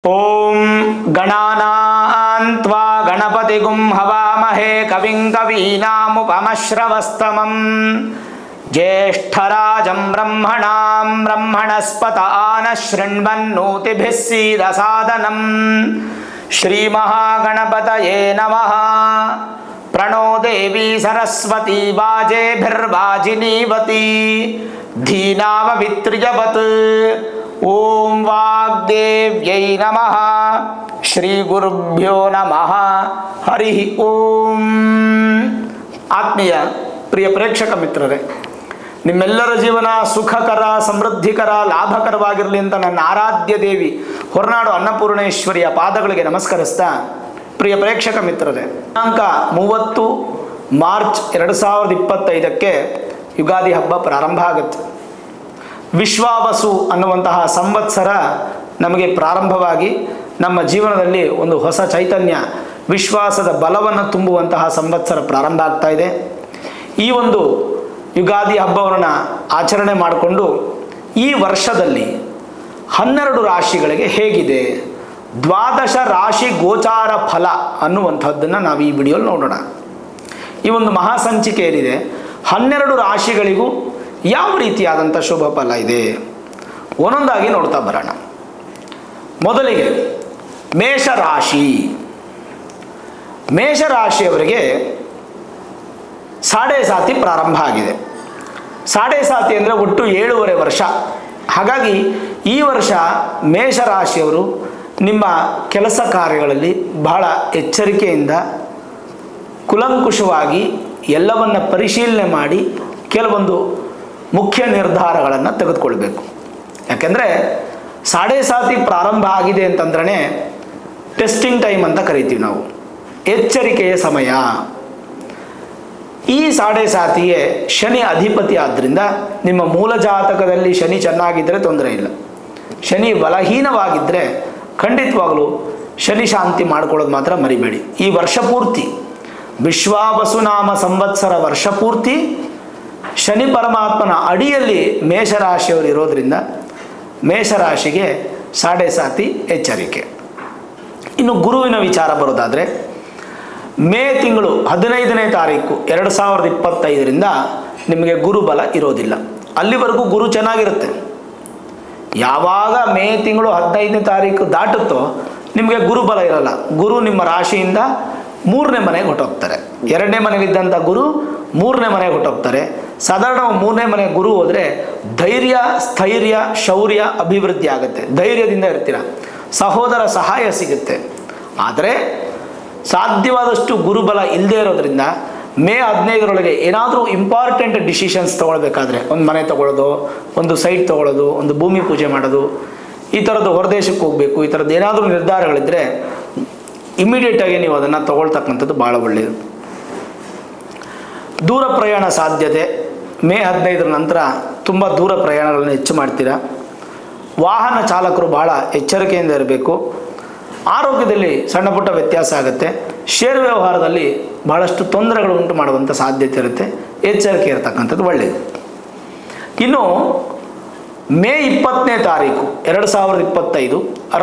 ಓಂ ಗಣಾನಾನ್ತ್ವಾ ಗಣಪತಿಗುಂ ಹವಾಮಹೇ ಕವಿಂ ಕವೀನಾಮುಪಮಶ್ರವಸ್ತಮಂ ಜ್ಯೇಷ್ಠರಾಜಂ ಬ್ರಹ್ಮಣಾಂ ಬ್ರಹ್ಮಣಸ್ಪತ ಆನಶೃಣ್ವನ್ನೋತಿಭಿಃ ಸೀದಸಾದನಂ ಶ್ರೀಮಹಾಗಣಪತಯೇ ನಮಃ ಪ್ರಣೋ ದೇವಿ ಸರಸ್ವತಿ ವಾಜೇಭಿರ್ವಾಜಿನೀವತಿ ಧೀನಾವವಿತ್ರ್ಯವತ್ ಓಂ ವಾಗ್ದೇವ್ಯೈ ನಮಃ ಶ್ರೀ ಗುರುಭ್ಯೋ ನಮಃ ಹರಿ ಓಂ. ಆತ್ಮೀಯ ಪ್ರಿಯ ಪ್ರೇಕ್ಷಕ ಮಿತ್ರರೇ, ನಿಮ್ಮೆಲ್ಲರ ಜೀವನ ಸುಖಕರ, ಸಮೃದ್ಧಿಕರ, ಲಾಭಕರವಾಗಿರಲಿ ಅಂತ ನನ್ನ ಆರಾಧ್ಯ ದೇವಿ ಹೊರನಾಡು ಅನ್ನಪೂರ್ಣೇಶ್ವರಿಯ ಪಾದಗಳಿಗೆ ನಮಸ್ಕರಿಸ್ತಾ, ಪ್ರಿಯ ಪ್ರೇಕ್ಷಕ ಮಿತ್ರರೇ, ದಿನಾಂಕ 30 ಮಾರ್ಚ್ 2025 ಯುಗಾದಿ ಹಬ್ಬ ಪ್ರಾರಂಭ ಆಗುತ್ತೆ. ವಿಶ್ವಾವಸು ಅನ್ನುವಂತಹ ಸಂವತ್ಸರ ನಮಗೆ ಪ್ರಾರಂಭವಾಗಿ ನಮ್ಮ ಜೀವನದಲ್ಲಿ ಒಂದು ಹೊಸ ಚೈತನ್ಯ, ವಿಶ್ವಾಸದ ಬಲವನ್ನು ತುಂಬುವಂತಹ ಸಂವತ್ಸರ ಪ್ರಾರಂಭ ಆಗ್ತಾ ಇದೆ. ಈ ಒಂದು ಯುಗಾದಿ ಹಬ್ಬವನ್ನು ಆಚರಣೆ ಮಾಡಿಕೊಂಡು ಈ ವರ್ಷದಲ್ಲಿ 12 ರಾಶಿಗಳಿಗೆ ಹೇಗಿದೆ, ದ್ವಾದಶ ರಾಶಿ ಗೋಚಾರ ಫಲ ಅನ್ನುವಂಥದ್ದನ್ನು ನಾವು ಈ ವಿಡಿಯೋಲಿ ನೋಡೋಣ. ಈ ಒಂದು ಮಹಾಸಂಚಿಕೆ ಏನಿದೆ, 12 ರಾಶಿಗಳಿಗೂ ಯಾವ ರೀತಿಯಾದಂಥ ಶುಭ ಫಲ ಇದೆ ಒಂದೊಂದಾಗಿ ನೋಡ್ತಾ ಬರೋಣ. ಮೊದಲಿಗೆ ಮೇಷರಾಶಿ. ಮೇಷರಾಶಿಯವರಿಗೆ ಸಾಡೆ ಸಾತಿ ಪ್ರಾರಂಭ ಆಗಿದೆ. ಸಾಡೆ ಸಾತಿ ಅಂದರೆ ಒಟ್ಟು 7.5 ವರ್ಷ. ಹಾಗಾಗಿ ಈ ವರ್ಷ ಮೇಷರಾಶಿಯವರು ನಿಮ್ಮ ಕೆಲಸ ಕಾರ್ಯಗಳಲ್ಲಿ ಬಹಳ ಎಚ್ಚರಿಕೆಯಿಂದ ಕುಲಂಕುಷವಾಗಿ ಎಲ್ಲವನ್ನ ಪರಿಶೀಲನೆ ಮಾಡಿ ಕೆಲವೊಂದು ಮುಖ್ಯ ನಿರ್ಧಾರಗಳನ್ನು ತೆಗೆದುಕೊಳ್ಬೇಕು. ಯಾಕೆಂದರೆ ಸಾಡೆ ಸಾತಿ ಪ್ರಾರಂಭ ಆಗಿದೆ ಅಂತಂದ್ರೆ ಟೆಸ್ಟಿಂಗ್ ಟೈಮ್ ಅಂತ ಕರಿತೀವಿ ನಾವು, ಎಚ್ಚರಿಕೆಯ ಸಮಯ. ಈ ಸಾಡೆ ಸಾತಿಗೆ ಶನಿ ಅಧಿಪತಿ ಆದ್ದರಿಂದ ನಿಮ್ಮ ಮೂಲ ಜಾತಕದಲ್ಲಿ ಶನಿ ಚೆನ್ನಾಗಿದ್ದರೆ ತೊಂದರೆ ಇಲ್ಲ. ಶನಿ ಬಲಹೀನವಾಗಿದ್ದರೆ ಖಂಡಿತವಾಗಲೂ ಶನಿ ಶಾಂತಿ ಮಾಡ್ಕೊಳ್ಳೋದು ಮಾತ್ರ ಮರಿಬೇಡಿ. ಈ ವರ್ಷ ಪೂರ್ತಿ ವಿಶ್ವಾವಸುನಾಮ ಸಂವತ್ಸರ ವರ್ಷ ಪೂರ್ತಿ ಶನಿ ಪರಮಾತ್ಮನ ಅಡಿಯಲ್ಲಿ ಮೇಷರಾಶಿಯವರು ಇರೋದ್ರಿಂದ ಮೇಷರಾಶಿಗೆ ಸಾಡೆ ಸಾತಿ ಎಚ್ಚರಿಕೆ. ಇನ್ನು ಗುರುವಿನ ವಿಚಾರ ಬರೋದಾದರೆ, ಮೇ ತಿಂಗಳು 15ನೇ ತಾರೀಕು 2025ರಿಂದ ನಿಮಗೆ ಗುರುಬಲ ಇರೋದಿಲ್ಲ. ಅಲ್ಲಿವರೆಗೂ ಗುರು ಚೆನ್ನಾಗಿರುತ್ತೆ. ಯಾವಾಗ ಮೇ ತಿಂಗಳು 15ನೇ ತಾರೀಕು ದಾಟುತ್ತೋ ನಿಮಗೆ ಗುರುಬಲ ಇರಲ್ಲ. ಗುರು ನಿಮ್ಮ ರಾಶಿಯಿಂದ 3ನೇ ಮನೆಗೆ ಹೊಟ್ಟೋಗ್ತಾರೆ. 2ನೇ ಮನೆಯಲ್ಲಿದ್ದಂಥ ಗುರು 3ನೇ ಮನೆಗೆ ಹೊಟ್ಟೋಗ್ತಾರೆ. ಸಾಧಾರಣ 3ನೇ ಮನೆ ಗುರು ಹೋದರೆ ಧೈರ್ಯ, ಸ್ಥೈರ್ಯ, ಶೌರ್ಯ ಅಭಿವೃದ್ಧಿ ಆಗುತ್ತೆ. ಧೈರ್ಯದಿಂದ ಇರ್ತೀರ, ಸಹೋದರ ಸಹಾಯ ಸಿಗುತ್ತೆ. ಆದರೆ ಸಾಧ್ಯವಾದಷ್ಟು ಗುರುಬಲ ಇಲ್ಲದೆ ಇರೋದ್ರಿಂದ ಮೇ 15ರೊಳಗೆ ಏನಾದರೂ ಇಂಪಾರ್ಟೆಂಟ್ ಡಿಸಿಷನ್ಸ್ ತೊಗೊಳ್ಬೇಕಾದ್ರೆ, ಒಂದು ಮನೆ ತೊಗೊಳ್ಳೋದು, ಒಂದು ಸೈಟ್ ತೊಗೊಳ್ಳೋದು, ಒಂದು ಭೂಮಿ ಪೂಜೆ ಮಾಡೋದು, ಈ ಥರದ್ದು ಹೊರದೇಶಕ್ಕೆ ಹೋಗಬೇಕು, ಈ ಥರದ್ದು ಏನಾದರೂ ನಿರ್ಧಾರಗಳಿದ್ದರೆ ಇಮಿಡಿಯೇಟಾಗಿ ನೀವು ಅದನ್ನು ತಗೊಳ್ತಕ್ಕಂಥದ್ದು ಭಾಳ ಒಳ್ಳೆಯದು. ದೂರ ಪ್ರಯಾಣ ಸಾಧ್ಯತೆ ಮೇ 15ರ ನಂತರ ತುಂಬ ದೂರ ಪ್ರಯಾಣಗಳನ್ನು ಹೆಚ್ಚು ಮಾಡ್ತೀರಾ. ವಾಹನ ಚಾಲಕರು ಬಹಳ ಎಚ್ಚರಿಕೆಯಿಂದ ಇರಬೇಕು. ಆರೋಗ್ಯದಲ್ಲಿ ಸಣ್ಣ ಪುಟ್ಟ ವ್ಯತ್ಯಾಸ ಆಗುತ್ತೆ. ಷೇರು ವ್ಯವಹಾರದಲ್ಲಿ ಬಹಳಷ್ಟು ತೊಂದರೆಗಳು ಉಂಟು ಮಾಡುವಂಥ ಸಾಧ್ಯತೆ ಇರುತ್ತೆ. ಎಚ್ಚರಿಕೆ ಇರತಕ್ಕಂಥದ್ದು ಒಳ್ಳೆಯದು. ಇನ್ನು ಮೇ 20ನೇ ತಾರೀಕು 2025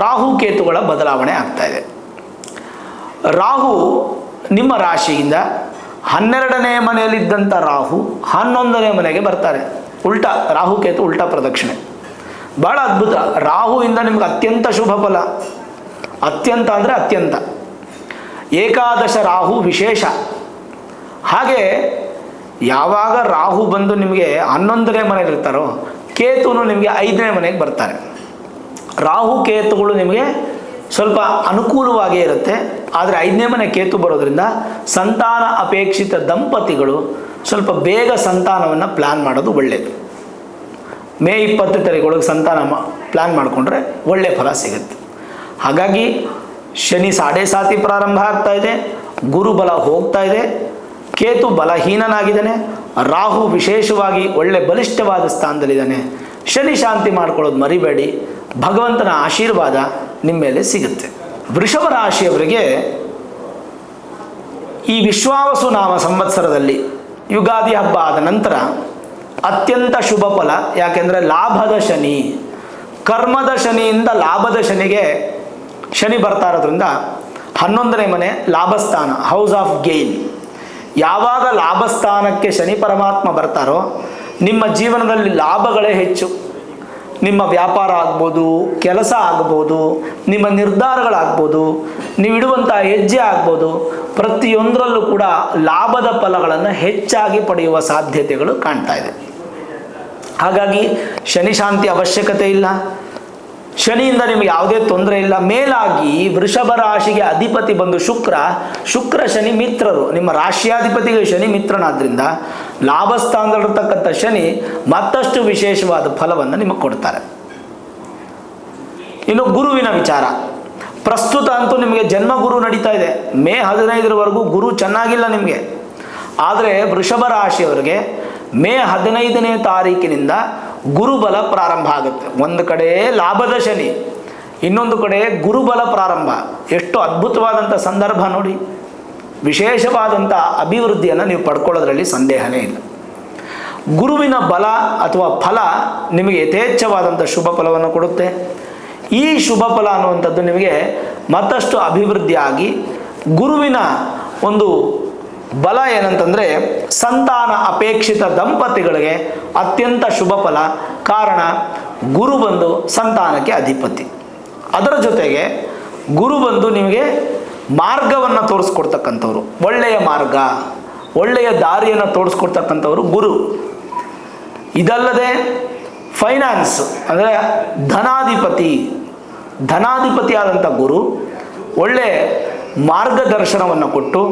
ರಾಹು ಕೇತುಗಳ ಬದಲಾವಣೆ ಆಗ್ತಾ ಇದೆ. ರಾಹು ನಿಮ್ಮ ರಾಶಿಯಿಂದ 12ನೇ ಮನೆಯಲ್ಲಿದ್ದಂಥ ರಾಹು 11ನೇ ಮನೆಗೆ ಬರ್ತಾರೆ. ಉಲ್ಟಾ, ರಾಹು ಕೇತು ಉಲ್ಟಾ ಪ್ರದಕ್ಷಿಣೆ. ಬಹಳ ಅದ್ಭುತ. ರಾಹುವಿಂದ ನಿಮ್ಗೆ ಅತ್ಯಂತ ಶುಭ ಫಲ. ಅತ್ಯಂತ ಅಂದರೆ ಅತ್ಯಂತ. ಏಕಾದಶ ರಾಹು ವಿಶೇಷ. ಹಾಗೆ ಯಾವಾಗ ರಾಹು ಬಂದು ನಿಮಗೆ 11ನೇ ಮನೆಯಲ್ಲಿರ್ತಾರೋ ಕೇತುನು ನಿಮಗೆ 5ನೇ ಮನೆಗೆ ಬರ್ತಾರೆ. ರಾಹು ಕೇತುಗಳು ನಿಮಗೆ ಸ್ವಲ್ಪ ಅನುಕೂಲವಾಗೇ ಇರುತ್ತೆ. ಆದರೆ 5ನೇ ಮನೆ ಕೇತು ಬರೋದ್ರಿಂದ ಸಂತಾನ ಅಪೇಕ್ಷಿತ ದಂಪತಿಗಳು ಸ್ವಲ್ಪ ಬೇಗ ಸಂತಾನವನ್ನು ಪ್ಲ್ಯಾನ್ ಮಾಡೋದು ಒಳ್ಳೆಯದು. ಮೇ 20 ತಾರೀಕೊಳಗೆ ಸಂತಾನ ಪ್ಲ್ಯಾನ್ ಮಾಡಿಕೊಂಡ್ರೆ ಒಳ್ಳೆಯ ಫಲ ಸಿಗುತ್ತೆ. ಹಾಗಾಗಿ ಶನಿ ಸಾಡೆ ಸಾತಿ ಪ್ರಾರಂಭ ಆಗ್ತಾ ಇದೆ, ಗುರುಬಲ ಹೋಗ್ತಾ ಇದೆ, ಕೇತು ಬಲಹೀನನಾಗಿದ್ದಾನೆ, ರಾಹು ವಿಶೇಷವಾಗಿ ಒಳ್ಳೆ ಬಲಿಷ್ಠವಾದ ಸ್ಥಾನದಲ್ಲಿದ್ದಾನೆ. ಶನಿ ಶಾಂತಿ ಮಾಡ್ಕೊಳ್ಳೋದು ಮರಿಬೇಡಿ. ಭಗವಂತನ ಆಶೀರ್ವಾದ ನಿಮ್ಮ ಮೇಲೆ ಸಿಗುತ್ತೆ. ವೃಷಭ ರಾಶಿಯವರಿಗೆ ಈ ವಿಶ್ವಾವಸು ನಾಮ ಸಂವತ್ಸರದಲ್ಲಿ ಯುಗಾದಿ ಹಬ್ಬ ಆದ ನಂತರ ಅತ್ಯಂತ ಶುಭ ಫಲ. ಯಾಕೆಂದರೆ ಲಾಭದ ಶನಿ, ಕರ್ಮದ ಶನಿಯಿಂದ ಲಾಭದ ಶನಿಗೆ ಶನಿ ಬರ್ತಾ ಇರೋದ್ರಿಂದ 11ನೇ ಮನೆ ಲಾಭಸ್ಥಾನ, ಹೌಸ್ ಆಫ್ ಗೇನ್. ಯಾವಾಗ ಲಾಭಸ್ಥಾನಕ್ಕೆ ಶನಿ ಪರಮಾತ್ಮ ಬರ್ತಾರೋ ನಿಮ್ಮ ಜೀವನದಲ್ಲಿ ಲಾಭಗಳೇ ಹೆಚ್ಚು. ನಿಮ್ಮ ವ್ಯಾಪಾರ ಆಗ್ಬೋದು, ಕೆಲಸ ಆಗ್ಬೋದು, ನಿಮ್ಮ ನಿರ್ಧಾರಗಳಾಗ್ಬೋದು, ನೀವಿಡುವಂಥ ಹೆಜ್ಜೆ ಆಗ್ಬೋದು, ಪ್ರತಿಯೊಂದರಲ್ಲೂ ಕೂಡ ಲಾಭದ ಫಲಗಳನ್ನು ಹೆಚ್ಚಾಗಿ ಪಡೆಯುವ ಸಾಧ್ಯತೆಗಳು ಕಾಣ್ತಾ ಇದೆ. ಹಾಗಾಗಿ ಶನಿ ಶಾಂತಿ ಅವಶ್ಯಕತೆ ಇಲ್ಲ. ಶನಿಯಿಂದ ನಿಮಗೆ ಯಾವುದೇ ತೊಂದರೆ ಇಲ್ಲ. ಮೇಲಾಗಿ ವೃಷಭ ರಾಶಿಗೆ ಅಧಿಪತಿ ಬಂದು ಶುಕ್ರ ಶನಿ ಮಿತ್ರರು. ನಿಮ್ಮ ರಾಶಿಯಾಧಿಪತಿಗೆ ಶನಿ ಮಿತ್ರನಾದ್ರಿಂದ ಲಾಭಸ್ಥಾನದಲ್ಲಿರ್ತಕ್ಕಂಥ ಶನಿ ಮತ್ತಷ್ಟು ವಿಶೇಷವಾದ ಫಲವನ್ನು ನಿಮಗೆ ಕೊಡ್ತಾರೆ. ಇನ್ನು ಗುರುವಿನ ವಿಚಾರ, ಪ್ರಸ್ತುತ ಅಂತೂ ನಿಮಗೆ ಜನ್ಮಗುರು ನಡೀತಾ ಇದೆ. ಮೇ 15ರವರೆಗೂ ಗುರು ಚೆನ್ನಾಗಿಲ್ಲ ನಿಮಗೆ. ಆದರೆ ವೃಷಭ ರಾಶಿಯವರಿಗೆ ಮೇ 15ನೇ ತಾರೀಕಿನಿಂದ ಗುರುಬಲ ಪ್ರಾರಂಭ ಆಗುತ್ತೆ. ಒಂದು ಕಡೆ ಲಾಭದ ಶನಿ, ಇನ್ನೊಂದು ಕಡೆ ಗುರುಬಲ ಪ್ರಾರಂಭ. ಎಷ್ಟು ಅದ್ಭುತವಾದಂಥ ಸಂದರ್ಭ ನೋಡಿ. ವಿಶೇಷವಾದಂಥ ಅಭಿವೃದ್ಧಿಯನ್ನು ನೀವು ಪಡ್ಕೊಳ್ಳೋದ್ರಲ್ಲಿ ಸಂದೇಹನೇ ಇಲ್ಲ. ಗುರುವಿನ ಬಲ ಅಥವಾ ಫಲ ನಿಮಗೆ ಯಥೇಚ್ಛವಾದಂಥ ಶುಭ ಫಲವನ್ನು ಕೊಡುತ್ತೆ. ಈ ಶುಭ ಫಲ ಅನ್ನುವಂಥದ್ದು ನಿಮಗೆ ಮತ್ತಷ್ಟು ಅಭಿವೃದ್ಧಿಯಾಗಿ ಗುರುವಿನ ಒಂದು ಬಲ ಏನಂತಂದರೆ ಸಂತಾನ ಅಪೇಕ್ಷಿತ ದಂಪತಿಗಳಿಗೆ ಅತ್ಯಂತ ಶುಭ ಫಲ. ಕಾರಣ ಗುರು ಬಂದು ಸಂತಾನಕ್ಕೆ ಅಧಿಪತಿ. ಅದರ ಜೊತೆಗೆ ಗುರು ಬಂದು ನಿಮಗೆ ಮಾರ್ಗವನ್ನು ತೋರಿಸ್ಕೊಡ್ತಕ್ಕಂಥವ್ರು, ಒಳ್ಳೆಯ ಮಾರ್ಗ, ಒಳ್ಳೆಯ ದಾರಿಯನ್ನು ತೋರಿಸ್ಕೊಡ್ತಕ್ಕಂಥವ್ರು ಗುರು. ಇದಲ್ಲದೆ ಫೈನಾನ್ಸ್ ಅಂದರೆ ಧನಾಧಿಪತಿಯಾದಂಥ ಗುರು ಒಳ್ಳೆಯ ಮಾರ್ಗದರ್ಶನವನ್ನು ಕೊಟ್ಟು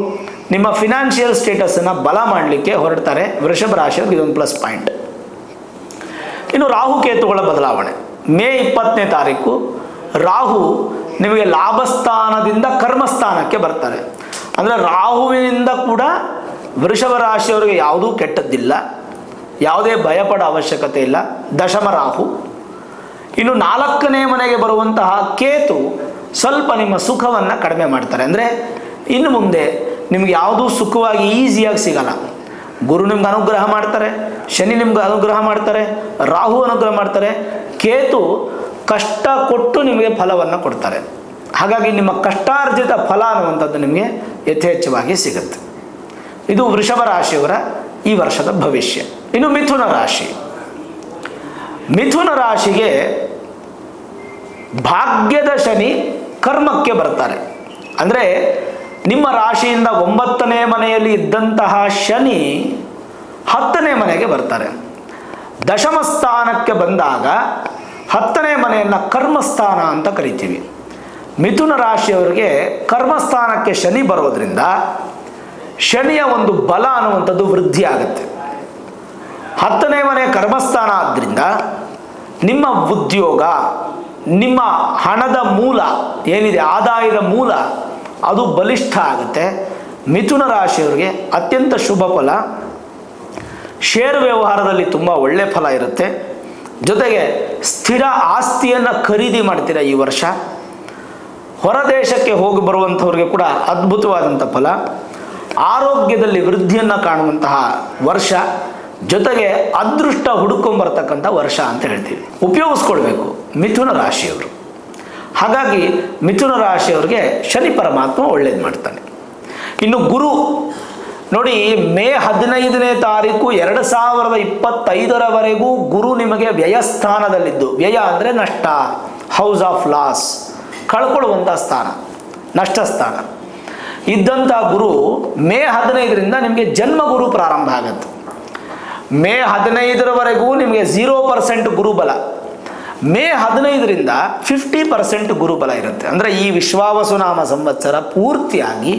ನಿಮ್ಮ ಫಿನಾನ್ಷಿಯಲ್ ಸ್ಟೇಟಸನ್ನು ಬಲ ಮಾಡಲಿಕ್ಕೆ ಹೊರಡ್ತಾರೆ. ವೃಷಭ ರಾಶಿಯವ್ರಿಗೆ ಇದೊಂದು ಪ್ಲಸ್ ಪಾಯಿಂಟ್. ಇನ್ನು ರಾಹುಕೇತುಗಳ ಬದಲಾವಣೆ. ಮೇ 20ನೇ ತಾರೀಕು ರಾಹು ನಿಮಗೆ ಲಾಭಸ್ಥಾನದಿಂದ ಕರ್ಮಸ್ಥಾನಕ್ಕೆ ಬರ್ತಾರೆ. ಅಂದರೆ ರಾಹುವಿನಿಂದ ಕೂಡ ವೃಷಭ ರಾಶಿಯವರಿಗೆ ಯಾವುದೂ ಕೆಟ್ಟದ್ದಿಲ್ಲ, ಯಾವುದೇ ಭಯಪಡೋ ಅವಶ್ಯಕತೆ ಇಲ್ಲ. ದಶಮ ರಾಹು. ಇನ್ನು 4ನೇ ಮನೆಗೆ ಬರುವಂತಹ ಕೇತು ಸ್ವಲ್ಪ ನಿಮ್ಮ ಸುಖವನ್ನು ಕಡಿಮೆ ಮಾಡ್ತಾರೆ. ಅಂದರೆ ಇನ್ನು ಮುಂದೆ ನಿಮ್ಗೆ ಯಾವುದೂ ಸುಖವಾಗಿ ಈಸಿಯಾಗಿ ಸಿಗಲ್ಲ. ಗುರು ನಿಮ್ಗೆ ಅನುಗ್ರಹ ಮಾಡ್ತಾರೆ, ಶನಿ ನಿಮ್ಗೆ ಅನುಗ್ರಹ ಮಾಡ್ತಾರೆ, ರಾಹು ಅನುಗ್ರಹ ಮಾಡ್ತಾರೆ, ಕೇತು ಕಷ್ಟ ಕೊಟ್ಟು ನಿಮಗೆ ಫಲವನ್ನು ಕೊಡ್ತಾರೆ. ಹಾಗಾಗಿ ನಿಮ್ಮ ಕಷ್ಟಾರ್ಜಿತ ಫಲ ಅನ್ನುವಂಥದ್ದು ನಿಮಗೆ ಯಥೇಚ್ಛವಾಗಿ ಸಿಗುತ್ತೆ. ಇದು ವೃಷಭ ರಾಶಿಯವರ ಈ ವರ್ಷದ ಭವಿಷ್ಯ. ಇನ್ನು ಮಿಥುನ ರಾಶಿಗೆ ಭಾಗ್ಯದ ಶನಿ ಕರ್ಮಕ್ಕೆ ಬರ್ತಾರೆ. ಅಂದರೆ ನಿಮ್ಮ ರಾಶಿಯಿಂದ 9ನೇ ಮನೆಯಲ್ಲಿ ಇದ್ದಂತಹ ಶನಿ 10ನೇ ಮನೆಗೆ ಬರ್ತಾರೆ. ದಶಮ ಸ್ಥಾನಕ್ಕೆ ಬಂದಾಗ 10ನೇ ಮನೆಯನ್ನು ಕರ್ಮಸ್ಥಾನ ಅಂತ ಕರಿತೀವಿ. ಮಿಥುನ ರಾಶಿಯವರಿಗೆ ಕರ್ಮಸ್ಥಾನಕ್ಕೆ ಶನಿ ಬರೋದ್ರಿಂದ ಶನಿಯ ಒಂದು ಬಲ ಅನ್ನುವಂಥದ್ದು ವೃದ್ಧಿ ಆಗುತ್ತೆ. 10ನೇ ಮನೆ ಕರ್ಮಸ್ಥಾನ ಆದ್ದರಿಂದ ನಿಮ್ಮ ಉದ್ಯೋಗ, ನಿಮ್ಮ ಹಣದ ಮೂಲ ಏನಿದೆ, ಆದಾಯದ ಮೂಲ, ಅದು ಬಲಿಷ್ಠ ಆಗುತ್ತೆ. ಮಿಥುನ ರಾಶಿಯವರಿಗೆ ಅತ್ಯಂತ ಶುಭ ಫಲ. ಶೇರ್ ವ್ಯವಹಾರದಲ್ಲಿ ತುಂಬ ಒಳ್ಳೆಯ ಫಲ ಇರುತ್ತೆ. ಜೊತೆಗೆ ಸ್ಥಿರ ಆಸ್ತಿಯನ್ನು ಖರೀದಿ ಮಾಡ್ತೀರಾ ಈ ವರ್ಷ. ಹೊರದೇಶಕ್ಕೆ ಹೋಗಿ ಬರುವಂಥವ್ರಿಗೆ ಕೂಡ ಅದ್ಭುತವಾದಂಥ ಫಲ. ಆರೋಗ್ಯದಲ್ಲಿ ವೃದ್ಧಿಯನ್ನು ಕಾಣುವಂತಹ ವರ್ಷ. ಜೊತೆಗೆ ಅದೃಷ್ಟ ಹುಡುಕೊಂಬರ್ತಕ್ಕಂಥ ವರ್ಷ ಅಂತ ಹೇಳ್ತೀವಿ. ಉಪಯೋಗಿಸ್ಕೊಳ್ಬೇಕು ಮಿಥುನ ರಾಶಿಯವರು. ಹಾಗಾಗಿ ಮಿಥುನ ರಾಶಿಯವರಿಗೆ ಶನಿ ಪರಮಾತ್ಮ ಒಳ್ಳೇದು ಮಾಡ್ತಾನೆ. ಇನ್ನು ಗುರು ನೋಡಿ, ಮೇ 15ನೇ ತಾರೀಕು 2025ರವರೆಗೂ ಗುರು ನಿಮಗೆ ವ್ಯಯಸ್ಥಾನದಲ್ಲಿದ್ದು, ವ್ಯಯ ಅಂದರೆ ನಷ್ಟ, ಹೌಸ್ ಆಫ್ ಲಾಸ್, ಕಳ್ಕೊಳ್ಳುವಂಥ ಸ್ಥಾನ, ನಷ್ಟ ಸ್ಥಾನ ಇದ್ದಂಥ ಗುರು ಮೇ 15ರಿಂದ ನಿಮಗೆ ಜನ್ಮಗುರು ಪ್ರಾರಂಭ ಆಗುತ್ತೆ. ಮೇ 15ರವರೆಗೂ ನಿಮಗೆ 0% ಗುರುಬಲ. ಮೇ 15ರಿಂದ 50% ಗುರುಬಲ ಇರುತ್ತೆ. ಅಂದರೆ ಈ ವಿಶ್ವಾವಸುನಾಮ ಸಂವತ್ಸರ ಪೂರ್ತಿಯಾಗಿ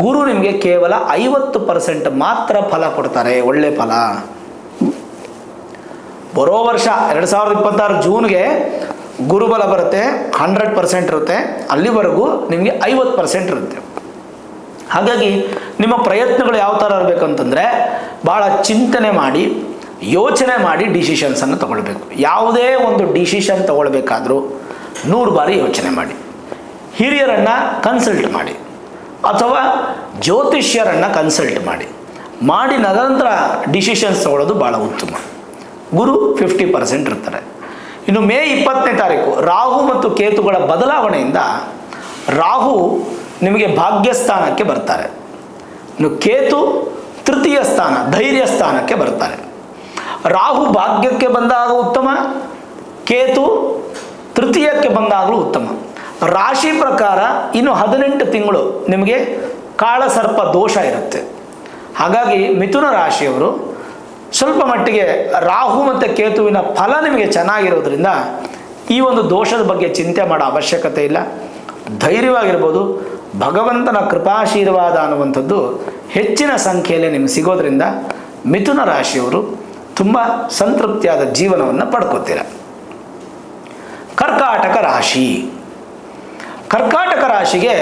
ಗುರು ನಿಮಗೆ ಕೇವಲ 50% ಮಾತ್ರ ಫಲ ಕೊಡ್ತಾರೆ, ಒಳ್ಳೆ ಫಲ. ಬರೋ ವರ್ಷ 2026 ಜೂನ್ಗೆ ಗುರುಬಲ ಬರುತ್ತೆ, 100% ಇರುತ್ತೆ. ಅಲ್ಲಿವರೆಗೂ ನಿಮಗೆ 50% ಇರುತ್ತೆ. ಹಾಗಾಗಿ ನಿಮ್ಮ ಪ್ರಯತ್ನಗಳು ಯಾವ ಥರ ಇರಬೇಕಂತಂದರೆ ಭಾಳ ಚಿಂತನೆ ಮಾಡಿ, ಯೋಚನೆ ಮಾಡಿ ಡಿಸಿಷನ್ಸನ್ನು ತಗೊಳ್ಬೇಕು. ಯಾವುದೇ ಒಂದು ಡಿಸಿಷನ್ ತಗೊಳ್ಬೇಕಾದ್ರೂ 100 ಬಾರಿ ಯೋಚನೆ ಮಾಡಿ, ಹಿರಿಯರನ್ನು ಕನ್ಸಲ್ಟ್ ಮಾಡಿ ಅಥವಾ ಜ್ಯೋತಿಷ್ಯರನ್ನು ಕನ್ಸಲ್ಟ್ ಮಾಡಿ ನಂತರ ಡಿಸಿಷನ್ಸ್ ತಗೊಳ್ಳೋದು ಭಾಳ ಉತ್ತಮ. ಗುರು 50% ಇರ್ತಾರೆ. ಇನ್ನು ಮೇ 20ನೇ ತಾರೀಕು ರಾಹು ಮತ್ತು ಕೇತುಗಳ ಬದಲಾವಣೆಯಿಂದ ರಾಹು ನಿಮಗೆ ಭಾಗ್ಯಸ್ಥಾನಕ್ಕೆ ಬರ್ತಾರೆ, ಇನ್ನು ಕೇತು ತೃತೀಯ ಸ್ಥಾನ ಧೈರ್ಯ ಸ್ಥಾನಕ್ಕೆ ಬರ್ತಾರೆ. ರಾಹು ಭಾಗ್ಯಕ್ಕೆ ಬಂದಾಗ ಉತ್ತಮ, ಕೇತು ತೃತೀಯಕ್ಕೆ ಬಂದಾಗಲೂ ಉತ್ತಮ. ರಾಶಿ ಪ್ರಕಾರ ಇನ್ನು 18 ತಿಂಗಳು ನಿಮಗೆ ಕಾಳಸರ್ಪ ದೋಷ ಇರುತ್ತೆ. ಹಾಗಾಗಿ ಮಿಥುನ ರಾಶಿಯವರು ಸ್ವಲ್ಪ ಮಟ್ಟಿಗೆ ರಾಹು ಮತ್ತು ಕೇತುವಿನ ಫಲ ನಿಮಗೆ ಚೆನ್ನಾಗಿರೋದ್ರಿಂದ ಈ ಒಂದು ದೋಷದ ಬಗ್ಗೆ ಚಿಂತೆ ಮಾಡೋ ಅವಶ್ಯಕತೆ ಇಲ್ಲ. ಧೈರ್ಯವಾಗಿರ್ಬೋದು. ಭಗವಂತನ ಕೃಪಾಶೀರ್ವಾದ ಅನ್ನುವಂಥದ್ದು ಹೆಚ್ಚಿನ ಸಂಖ್ಯೆಯಲ್ಲಿ ನಿಮಗೆ ಸಿಗೋದ್ರಿಂದ ಮಿಥುನ ರಾಶಿಯವರು ತುಂಬ ಸಂತೃಪ್ತಿಯಾದ ಜೀವನವನ್ನು ಪಡ್ಕೋತೀರ. ಕರ್ಕಾಟಕ ರಾಶಿ. ಕರ್ಕಾಟಕ ರಾಶಿಗೆ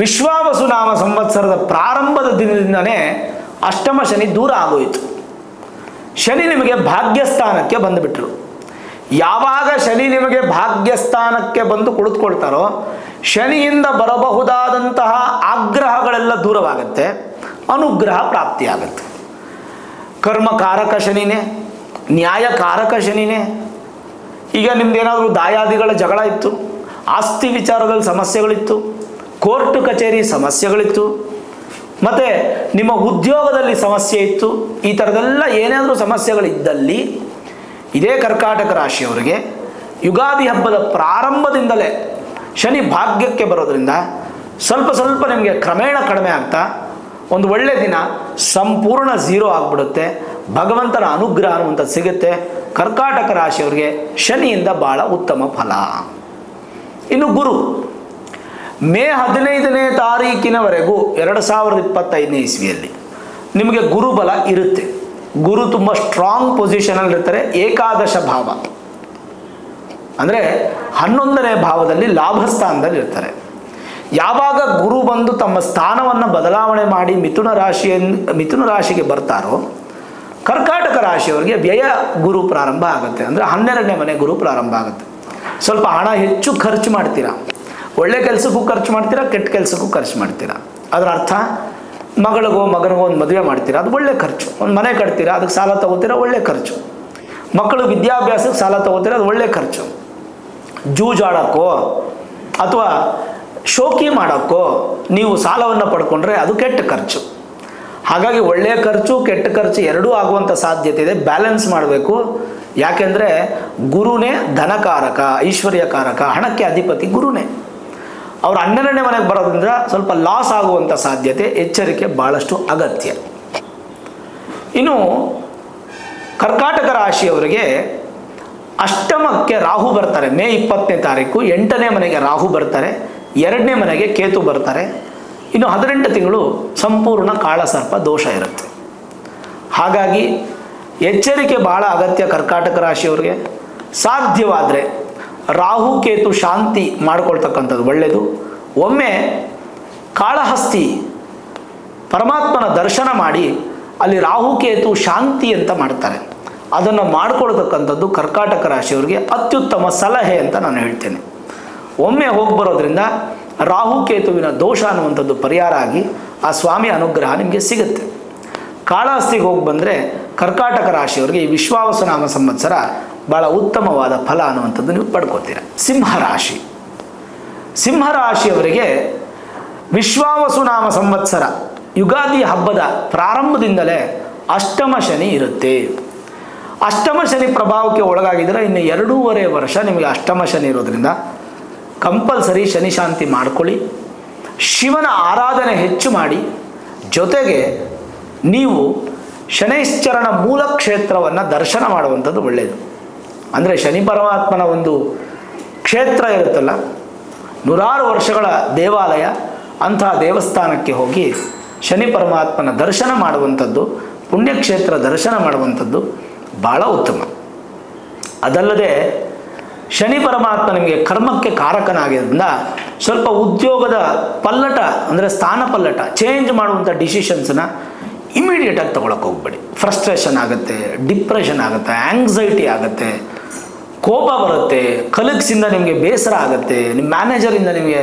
ವಿಶ್ವಾವಸು ನಾಮ ಸಂವತ್ಸರದ ಪ್ರಾರಂಭದ ದಿನದಿಂದನೇ ಅಷ್ಟಮ ಶನಿ ದೂರ ಆಗೋಯಿತು. ಶನಿ ನಿಮಗೆ ಭಾಗ್ಯಸ್ಥಾನಕ್ಕೆ ಬಂದುಬಿಟ್ರು. ಯಾವಾಗ ಶನಿ ನಿಮಗೆ ಭಾಗ್ಯಸ್ಥಾನಕ್ಕೆ ಬಂದು ಕುಳಿತುಕೊಳ್ತಾರೋ ಶನಿಯಿಂದ ಬರಬಹುದಾದಂತಹ ಆಗ್ರಹಗಳೆಲ್ಲ ದೂರವಾಗುತ್ತೆ, ಅನುಗ್ರಹ ಪ್ರಾಪ್ತಿಯಾಗುತ್ತೆ. ಕರ್ಮಕಾರಕ ಶನಿನೇ, ನ್ಯಾಯಕಾರಕ ಶನಿನೇ. ಈಗ ನಿಮ್ದೇನಾದರೂ ದಾಯಾದಿಗಳ ಜಗಳ ಇತ್ತು, ಆಸ್ತಿ ವಿಚಾರದಲ್ಲಿ ಸಮಸ್ಯೆಗಳಿತ್ತು, ಕೋರ್ಟ್ ಕಚೇರಿ ಸಮಸ್ಯೆಗಳಿತ್ತು, ಮತ್ತು ನಿಮ್ಮ ಉದ್ಯೋಗದಲ್ಲಿ ಸಮಸ್ಯೆ ಇತ್ತು, ಈ ಥರದೆಲ್ಲ ಏನಾದರೂ ಸಮಸ್ಯೆಗಳಿದ್ದಲ್ಲಿ ಇದೇ ಕರ್ಕಾಟಕ ರಾಶಿಯವರಿಗೆ ಯುಗಾದಿ ಹಬ್ಬದ ಪ್ರಾರಂಭದಿಂದಲೇ ಶನಿ ಭಾಗ್ಯಕ್ಕೆ ಬರೋದ್ರಿಂದ ಸ್ವಲ್ಪ ಸ್ವಲ್ಪ ನಿಮಗೆ ಕ್ರಮೇಣ ಕಡಿಮೆ ಆಗ್ತಾ ಒಂದು ಒಳ್ಳೆ ದಿನ ಸಂಪೂರ್ಣ ಝೀರೋ ಆಗಿಬಿಡುತ್ತೆ. ಭಗವಂತನ ಅನುಗ್ರಹ ಅನ್ನುವಂಥದ್ದು ಸಿಗುತ್ತೆ. ಕರ್ಕಾಟಕ ರಾಶಿಯವರಿಗೆ ಶನಿಯಿಂದ ಭಾಳ ಉತ್ತಮ ಫಲ. ಇನ್ನು ಗುರು ಮೇ 15ನೇ ತಾರೀಕಿನವರೆಗೂ 2025ನೇ ಇಸ್ವಿಯಲ್ಲಿ ನಿಮಗೆ ಗುರುಬಲ ಇರುತ್ತೆ. ಗುರು ತುಂಬ ಸ್ಟ್ರಾಂಗ್ ಪೊಸಿಷನಲ್ಲಿ ಇರ್ತಾರೆ. ಏಕಾದಶ ಭಾವ ಅಂದರೆ 11ನೇ ಭಾವದಲ್ಲಿ ಲಾಭಸ್ಥಾನದಲ್ಲಿ ಇರ್ತಾರೆ. ಯಾವಾಗ ಗುರು ಬಂದು ತಮ್ಮ ಸ್ಥಾನವನ್ನು ಬದಲಾವಣೆ ಮಾಡಿ ಮಿಥುನ ರಾಶಿಗೆ ಬರ್ತಾರೋ ಕರ್ಕಾಟಕ ರಾಶಿಯವರಿಗೆ ವ್ಯಯ ಗುರು ಪ್ರಾರಂಭ ಆಗುತ್ತೆ. ಅಂದರೆ 12ನೇ ಮನೆ ಗುರು ಪ್ರಾರಂಭ ಆಗುತ್ತೆ. ಸ್ವಲ್ಪ ಹಣ ಹೆಚ್ಚು ಖರ್ಚು ಮಾಡ್ತೀರಾ. ಒಳ್ಳೆ ಕೆಲಸಕ್ಕೂ ಖರ್ಚು ಮಾಡ್ತೀರಾ, ಕೆಟ್ಟ ಕೆಲಸಕ್ಕೂ ಖರ್ಚು ಮಾಡ್ತೀರಾ. ಅದರ ಅರ್ಥ ಮಗಳಿಗೋ ಮಗನಿಗೋ ಒಂದು ಮದುವೆ ಮಾಡ್ತೀರಾ, ಅದು ಒಳ್ಳೆ ಖರ್ಚು. ಒಂದು ಮನೆ ಕಟ್ತೀರಾ, ಅದಕ್ಕೆ ಸಾಲ ತಗೋತೀರಾ, ಒಳ್ಳೆ ಖರ್ಚು. ಮಕ್ಕಳು ವಿದ್ಯಾಭ್ಯಾಸಕ್ಕೆ ಸಾಲ ತಗೋತೀರಾ, ಅದು ಒಳ್ಳೆ ಖರ್ಚು. ಜೂಜಾಡೋಕ್ಕೋ ಅಥವಾ ಶೋಕಿ ಮಾಡೋಕ್ಕೋ ನೀವು ಸಾಲವನ್ನು ಪಡ್ಕೊಂಡ್ರೆ ಅದು ಕೆಟ್ಟ ಖರ್ಚು. ಹಾಗಾಗಿ ಒಳ್ಳೆಯ ಖರ್ಚು ಕೆಟ್ಟ ಖರ್ಚು ಎರಡೂ ಆಗುವಂಥ ಸಾಧ್ಯತೆ ಇದೆ. ಬ್ಯಾಲೆನ್ಸ್ ಮಾಡಬೇಕು. ಯಾಕೆಂದರೆ ಗುರುನೇ ಧನಕಾರಕ, ಐಶ್ವರ್ಯಕಾರಕ, ಹಣಕ್ಕೆ ಅಧಿಪತಿ ಗುರುನೇ. ಅವರು 12ನೇ ಮನೆಗೆ ಬರೋದ್ರಿಂದ ಸ್ವಲ್ಪ ಲಾಸ್ ಆಗುವಂಥ ಸಾಧ್ಯತೆ, ಎಚ್ಚರಿಕೆ ಭಾಳಷ್ಟು ಅಗತ್ಯ. ಇನ್ನು ಕರ್ಕಾಟಕ ರಾಶಿಯವರಿಗೆ ಅಷ್ಟಮಕ್ಕೆ ರಾಹು ಬರ್ತಾರೆ. ಮೇ 20ನೇ ತಾರೀಕು 8ನೇ ಮನೆಗೆ ರಾಹು ಬರ್ತಾರೆ, 2ನೇ ಮನೆಗೆ ಕೇತು ಬರ್ತಾರೆ. ಇನ್ನು 18 ತಿಂಗಳು ಸಂಪೂರ್ಣ ಕಾಳಸರ್ಪ ದೋಷ ಇರುತ್ತೆ. ಹಾಗಾಗಿ ಎಚ್ಚರಿಕೆ ಭಾಳ ಅಗತ್ಯ ಕರ್ಕಾಟಕ ರಾಶಿಯವರಿಗೆ. ಸಾಧ್ಯವಾದರೆ ರಾಹು ಕೇತು ಶಾಂತಿ ಮಾಡ್ಕೊಳ್ತಕ್ಕಂಥದ್ದು ಒಳ್ಳೆಯದು. ಒಮ್ಮೆ ಕಾಳಹಸ್ತಿ ಪರಮಾತ್ಮನ ದರ್ಶನ ಮಾಡಿ ಅಲ್ಲಿ ರಾಹು ಕೇತು ಶಾಂತಿ ಅಂತ ಮಾಡ್ತಾರೆ. ಅದನ್ನು ಮಾಡ್ಕೊಳ್ತಕ್ಕಂಥದ್ದು ಕರ್ಕಾಟಕ ರಾಶಿಯವರಿಗೆ ಅತ್ಯುತ್ತಮ ಸಲಹೆ ಅಂತ ನಾನು ಹೇಳ್ತೇನೆ. ಒಮ್ಮೆ ಹೋಗಿ ಬರೋದ್ರಿಂದ ರಾಹು ಕೇತುವಿನ ದೋಷ ಅನ್ನುವಂಥದ್ದು ಪರಿಹಾರ ಆಗಿ ಆ ಸ್ವಾಮಿ ಅನುಗ್ರಹ ನಿಮಗೆ ಸಿಗುತ್ತೆ. ಕಾಳಹಸ್ತಿಗೆ ಹೋಗಿ ಬಂದರೆ ಕರ್ಕಾಟಕ ರಾಶಿಯವರಿಗೆ ಈ ವಿಶ್ವಾವಸು ನಾಮ ಸಂವತ್ಸರ ಭಾಳ ಉತ್ತಮವಾದ ಫಲ ಅನ್ನುವಂಥದ್ದು ನೀವು ಪಡ್ಕೋತೀರ. ಸಿಂಹರಾಶಿ. ಸಿಂಹರಾಶಿಯವರಿಗೆ ವಿಶ್ವಾವಸು ನಾಮ ಸಂವತ್ಸರ ಯುಗಾದಿ ಹಬ್ಬದ ಪ್ರಾರಂಭದಿಂದಲೇ ಅಷ್ಟಮ ಶನಿ ಇರುತ್ತೆ. ಅಷ್ಟಮ ಶನಿ ಪ್ರಭಾವಕ್ಕೆ ಒಳಗಾಗಿದ್ದರೆ ಇನ್ನು 2.5 ವರ್ಷ ನಿಮಗೆ ಅಷ್ಟಮ ಶನಿ ಇರೋದ್ರಿಂದ ಕಂಪಲ್ಸರಿ ಶನಿ ಶಾಂತಿ ಮಾಡ್ಕೊಳ್ಳಿ. ಶಿವನ ಆರಾಧನೆ ಹೆಚ್ಚು ಮಾಡಿ. ಜೊತೆಗೆ ನೀವು ಶನೈಶ್ಚರನ ಮೂಲ ಕ್ಷೇತ್ರವನ್ನು ದರ್ಶನ ಮಾಡುವಂಥದ್ದು ಒಳ್ಳೆಯದು. ಅಂದರೆ ಶನಿ ಪರಮಾತ್ಮನ ಒಂದು ಕ್ಷೇತ್ರ ಇರುತ್ತಲ್ಲ, 100 ವರ್ಷಗಳ ದೇವಾಲಯ, ಅಂತಹ ದೇವಸ್ಥಾನಕ್ಕೆ ಹೋಗಿ ಶನಿ ಪರಮಾತ್ಮನ ದರ್ಶನ ಮಾಡುವಂಥದ್ದು, ಪುಣ್ಯಕ್ಷೇತ್ರ ದರ್ಶನ ಮಾಡುವಂಥದ್ದು ಭಾಳ ಉತ್ತಮ. ಅದಲ್ಲದೆ ಶನಿ ಪರಮಾತ್ಮ ನಿಮಗೆ ಕರ್ಮಕ್ಕೆ ಕಾರಕನಾಗಿದ್ದರಿಂದ ಸ್ವಲ್ಪ ಉದ್ಯೋಗದ ಪಲ್ಲಟ ಅಂದರೆ ಸ್ಥಾನ ಪಲ್ಲಟ ಚೇಂಜ್ ಮಾಡುವಂಥ ಡಿಸಿಷನ್ಸನ್ನ ಇಮಿಡಿಯೇಟಾಗಿ ತೊಗೊಳಕ್ಕೆ ಹೋಗ್ಬೇಡಿ. ಫ್ರಸ್ಟ್ರೇಷನ್ ಆಗುತ್ತೆ, ಡಿಪ್ರೆಷನ್ ಆಗುತ್ತೆ, ಆಂಗ್ಸೈಟಿ ಆಗುತ್ತೆ, ಕೋಪ ಬರುತ್ತೆ, ಕಲೀಗ್ಸಿಂದ ನಿಮಗೆ ಬೇಸರ ಆಗುತ್ತೆ, ನಿಮ್ಮ ಮ್ಯಾನೇಜರಿಂದ ನಿಮಗೆ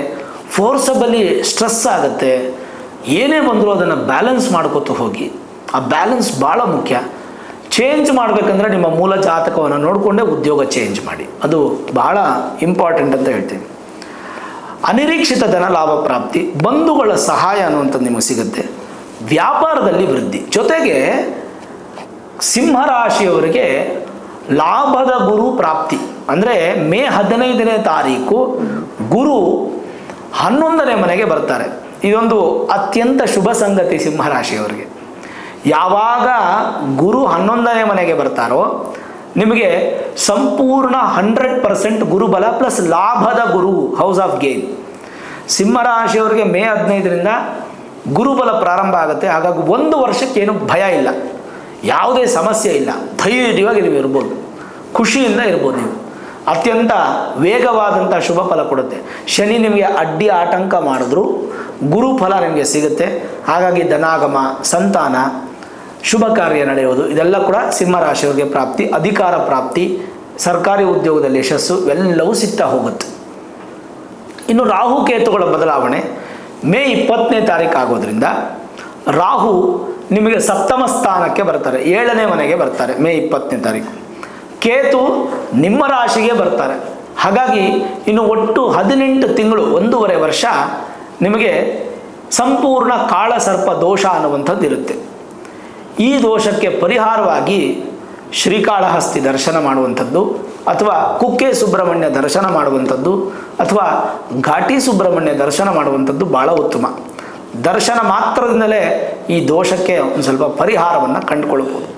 ಫೋರ್ಸಬಲಿ ಸ್ಟ್ರೆಸ್ ಆಗುತ್ತೆ. ಏನೇ ಬಂದರೂ ಅದನ್ನು ಬ್ಯಾಲೆನ್ಸ್ ಮಾಡ್ಕೊತ ಹೋಗಿ. ಆ ಬ್ಯಾಲೆನ್ಸ್ ಭಾಳ ಮುಖ್ಯ. ಚೇಂಜ್ ಮಾಡಬೇಕಂದ್ರೆ ನಿಮ್ಮ ಮೂಲ ಜಾತಕವನ್ನು ನೋಡಿಕೊಂಡೇ ಉದ್ಯೋಗ ಚೇಂಜ್ ಮಾಡಿ. ಅದು ಬಹಳ ಇಂಪಾರ್ಟೆಂಟ್ ಅಂತ ಹೇಳ್ತೀನಿ. ಅನಿರೀಕ್ಷಿತ ಧನ ಲಾಭ ಪ್ರಾಪ್ತಿ, ಬಂಧುಗಳ ಸಹಾಯ ಅನ್ನುವಂಥದ್ದು ನಿಮಗೆ ಸಿಗುತ್ತೆ. ವ್ಯಾಪಾರದಲ್ಲಿ ವೃದ್ಧಿ, ಜೊತೆಗೆ ಸಿಂಹರಾಶಿಯವರಿಗೆ ಲಾಭದ ಗುರು ಪ್ರಾಪ್ತಿ. ಅಂದರೆ ಮೇ 15ನೇ ತಾರೀಕು ಗುರು 11ನೇ ಮನೆಗೆ ಬರ್ತಾರೆ. ಇದೊಂದು ಅತ್ಯಂತ ಶುಭ ಸಂಗತಿ ಸಿಂಹರಾಶಿಯವರಿಗೆ. ಯಾವಾಗ ಗುರು 11ನೇ ಮನೆಗೆ ಬರ್ತಾರೋ ನಿಮಗೆ ಸಂಪೂರ್ಣ 100% ಗುರುಬಲ ಪ್ಲಸ್ ಲಾಭದ ಗುರು, ಹೌಸ್ ಆಫ್ ಗೇನ್. ಸಿಂಹರಾಶಿಯವರಿಗೆ ಮೇ 15ರಿಂದ ಗುರುಬಲ ಪ್ರಾರಂಭ ಆಗುತ್ತೆ. ಹಾಗಾಗಿ 1 ವರ್ಷಕ್ಕೇನು ಭಯ ಇಲ್ಲ, ಯಾವುದೇ ಸಮಸ್ಯೆ ಇಲ್ಲ, ಧೈರ್ಯವಾಗಿ ನೀವು ಇರ್ಬೋದು, ಖುಷಿಯಿಂದ ಇರ್ಬೋದು. ನೀವು ಅತ್ಯಂತ ವೇಗವಾದಂಥ ಶುಭ ಫಲ ಕೊಡುತ್ತೆ. ಶನಿ ನಿಮಗೆ ಅಡ್ಡಿ ಆಟಂಕ ಮಾಡಿದ್ರು ಗುರು ಫಲ ನಿಮಗೆ ಸಿಗುತ್ತೆ. ಹಾಗಾಗಿ ಧನಾಗಮ, ಸಂತಾನ, ಶುಭ ಕಾರ್ಯ ನಡೆಯೋದು ಇದೆಲ್ಲ ಕೂಡ ಸಿಂಹರಾಶಿಯವರಿಗೆ ಪ್ರಾಪ್ತಿ. ಅಧಿಕಾರ ಪ್ರಾಪ್ತಿ, ಸರ್ಕಾರಿ ಉದ್ಯೋಗದಲ್ಲಿ ಯಶಸ್ಸು ಇವೆಲ್ಲವೂ ಸಿಗ್ತಾ ಹೋಗುತ್ತೆ. ಇನ್ನು ರಾಹುಕೇತುಗಳ ಬದಲಾವಣೆ ಮೇ 20ನೇ ತಾರೀಕು ಆಗೋದ್ರಿಂದ ರಾಹು ನಿಮಗೆ ಸಪ್ತಮ ಸ್ಥಾನಕ್ಕೆ ಬರ್ತಾರೆ, 7ನೇ ಮನೆಗೆ ಬರ್ತಾರೆ ಮೇ 20ನೇ ತಾರೀಕು. ಕೇತು ನಿಮ್ಮ ರಾಶಿಗೆ ಬರ್ತಾರೆ. ಹಾಗಾಗಿ ಇನ್ನು ಒಟ್ಟು 18 ತಿಂಗಳು, 1.5 ವರ್ಷ ನಿಮಗೆ ಸಂಪೂರ್ಣ ಕಾಳಸರ್ಪ ದೋಷ ಅನ್ನುವಂಥದ್ದು ಇರುತ್ತೆ. ಈ ದೋಷಕ್ಕೆ ಪರಿಹಾರವಾಗಿ ಶ್ರೀಕಾಳಹಸ್ತಿ ದರ್ಶನ ಮಾಡುವಂಥದ್ದು, ಅಥವಾ ಕುಕ್ಕೆ ಸುಬ್ರಹ್ಮಣ್ಯ ದರ್ಶನ ಮಾಡುವಂಥದ್ದು, ಅಥವಾ ಘಾಟಿ ಸುಬ್ರಹ್ಮಣ್ಯ ದರ್ಶನ ಮಾಡುವಂಥದ್ದು ಭಾಳ ಉತ್ತಮ. ದರ್ಶನ ಮಾತ್ರದಿಂದಲೇ ಈ ದೋಷಕ್ಕೆ ಒಂದು ಸ್ವಲ್ಪ ಪರಿಹಾರವನ್ನು ಕಂಡುಕೊಳ್ಬೋದು.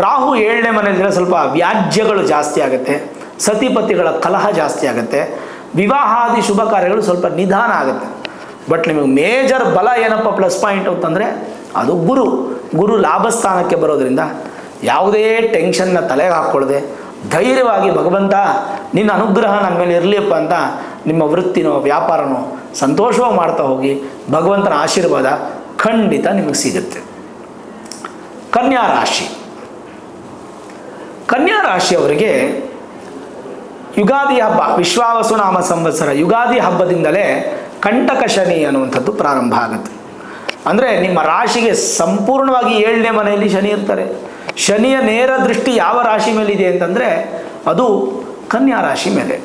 ರಾಹು 7ನೇ ಮನೆಯಲ್ಲಿದ್ರೆ ಸ್ವಲ್ಪ ವ್ಯಾಜ್ಯಗಳು ಜಾಸ್ತಿ ಆಗುತ್ತೆ, ಸತಿಪತಿಗಳ ಕಲಹ ಜಾಸ್ತಿ ಆಗುತ್ತೆ, ವಿವಾಹಾದಿ ಶುಭ ಕಾರ್ಯಗಳು ಸ್ವಲ್ಪ ನಿಧಾನ ಆಗುತ್ತೆ. ಬಟ್ ನಿಮಗೆ ಮೇಜರ್ ಬಲ ಏನಪ್ಪ ಪ್ಲಸ್ ಪಾಯಿಂಟ್ ಅಂತಂದರೆ ಅದು ಗುರು ಲಾಭಸ್ಥಾನಕ್ಕೆ ಬರೋದ್ರಿಂದ ಯಾವುದೇ ಟೆನ್ಷನ್ನ ತಲೆಗೆ ಹಾಕ್ಕೊಳ್ಳದೆ ಧೈರ್ಯವಾಗಿ ಭಗವಂತ ನಿನ್ನ ಅನುಗ್ರಹ ನನ್ನ ಮೇಲೆ ಇರಲಿಯಪ್ಪ ಅಂತ ನಿಮ್ಮ ವೃತ್ತಿನೋ ವ್ಯಾಪಾರನೋ ಸಂತೋಷವೋ ಮಾಡ್ತಾ ಹೋಗಿ ಭಗವಂತನ ಆಶೀರ್ವಾದ ಖಂಡಿತ ನಿಮಗೆ ಸಿಗುತ್ತೆ. ಕನ್ಯಾ ರಾಶಿ, ಕನ್ಯಾ ರಾಶಿಯವರಿಗೆ ಯುಗಾದಿ ಹಬ್ಬ, ವಿಶ್ವಾವಸು ನಾಮ ಸಂವತ್ಸರ ಯುಗಾದಿ ಹಬ್ಬದಿಂದಲೇ ಕಂಟಕ ಶನಿ ಅನ್ನುವಂಥದ್ದು ಪ್ರಾರಂಭ ಆಗುತ್ತೆ. ಅಂದರೆ ನಿಮ್ಮ ರಾಶಿಗೆ ಸಂಪೂರ್ಣವಾಗಿ 7ನೇ ಮನೆಯಲ್ಲಿ ಶನಿ ಇರ್ತಾರೆ. ಶನಿಯ ನೇರ ದೃಷ್ಟಿ ಯಾವ ರಾಶಿ ಮೇಲಿದೆ ಅಂತಂದರೆ ಅದು ಕನ್ಯಾ ರಾಶಿ ಮೇಲೆ.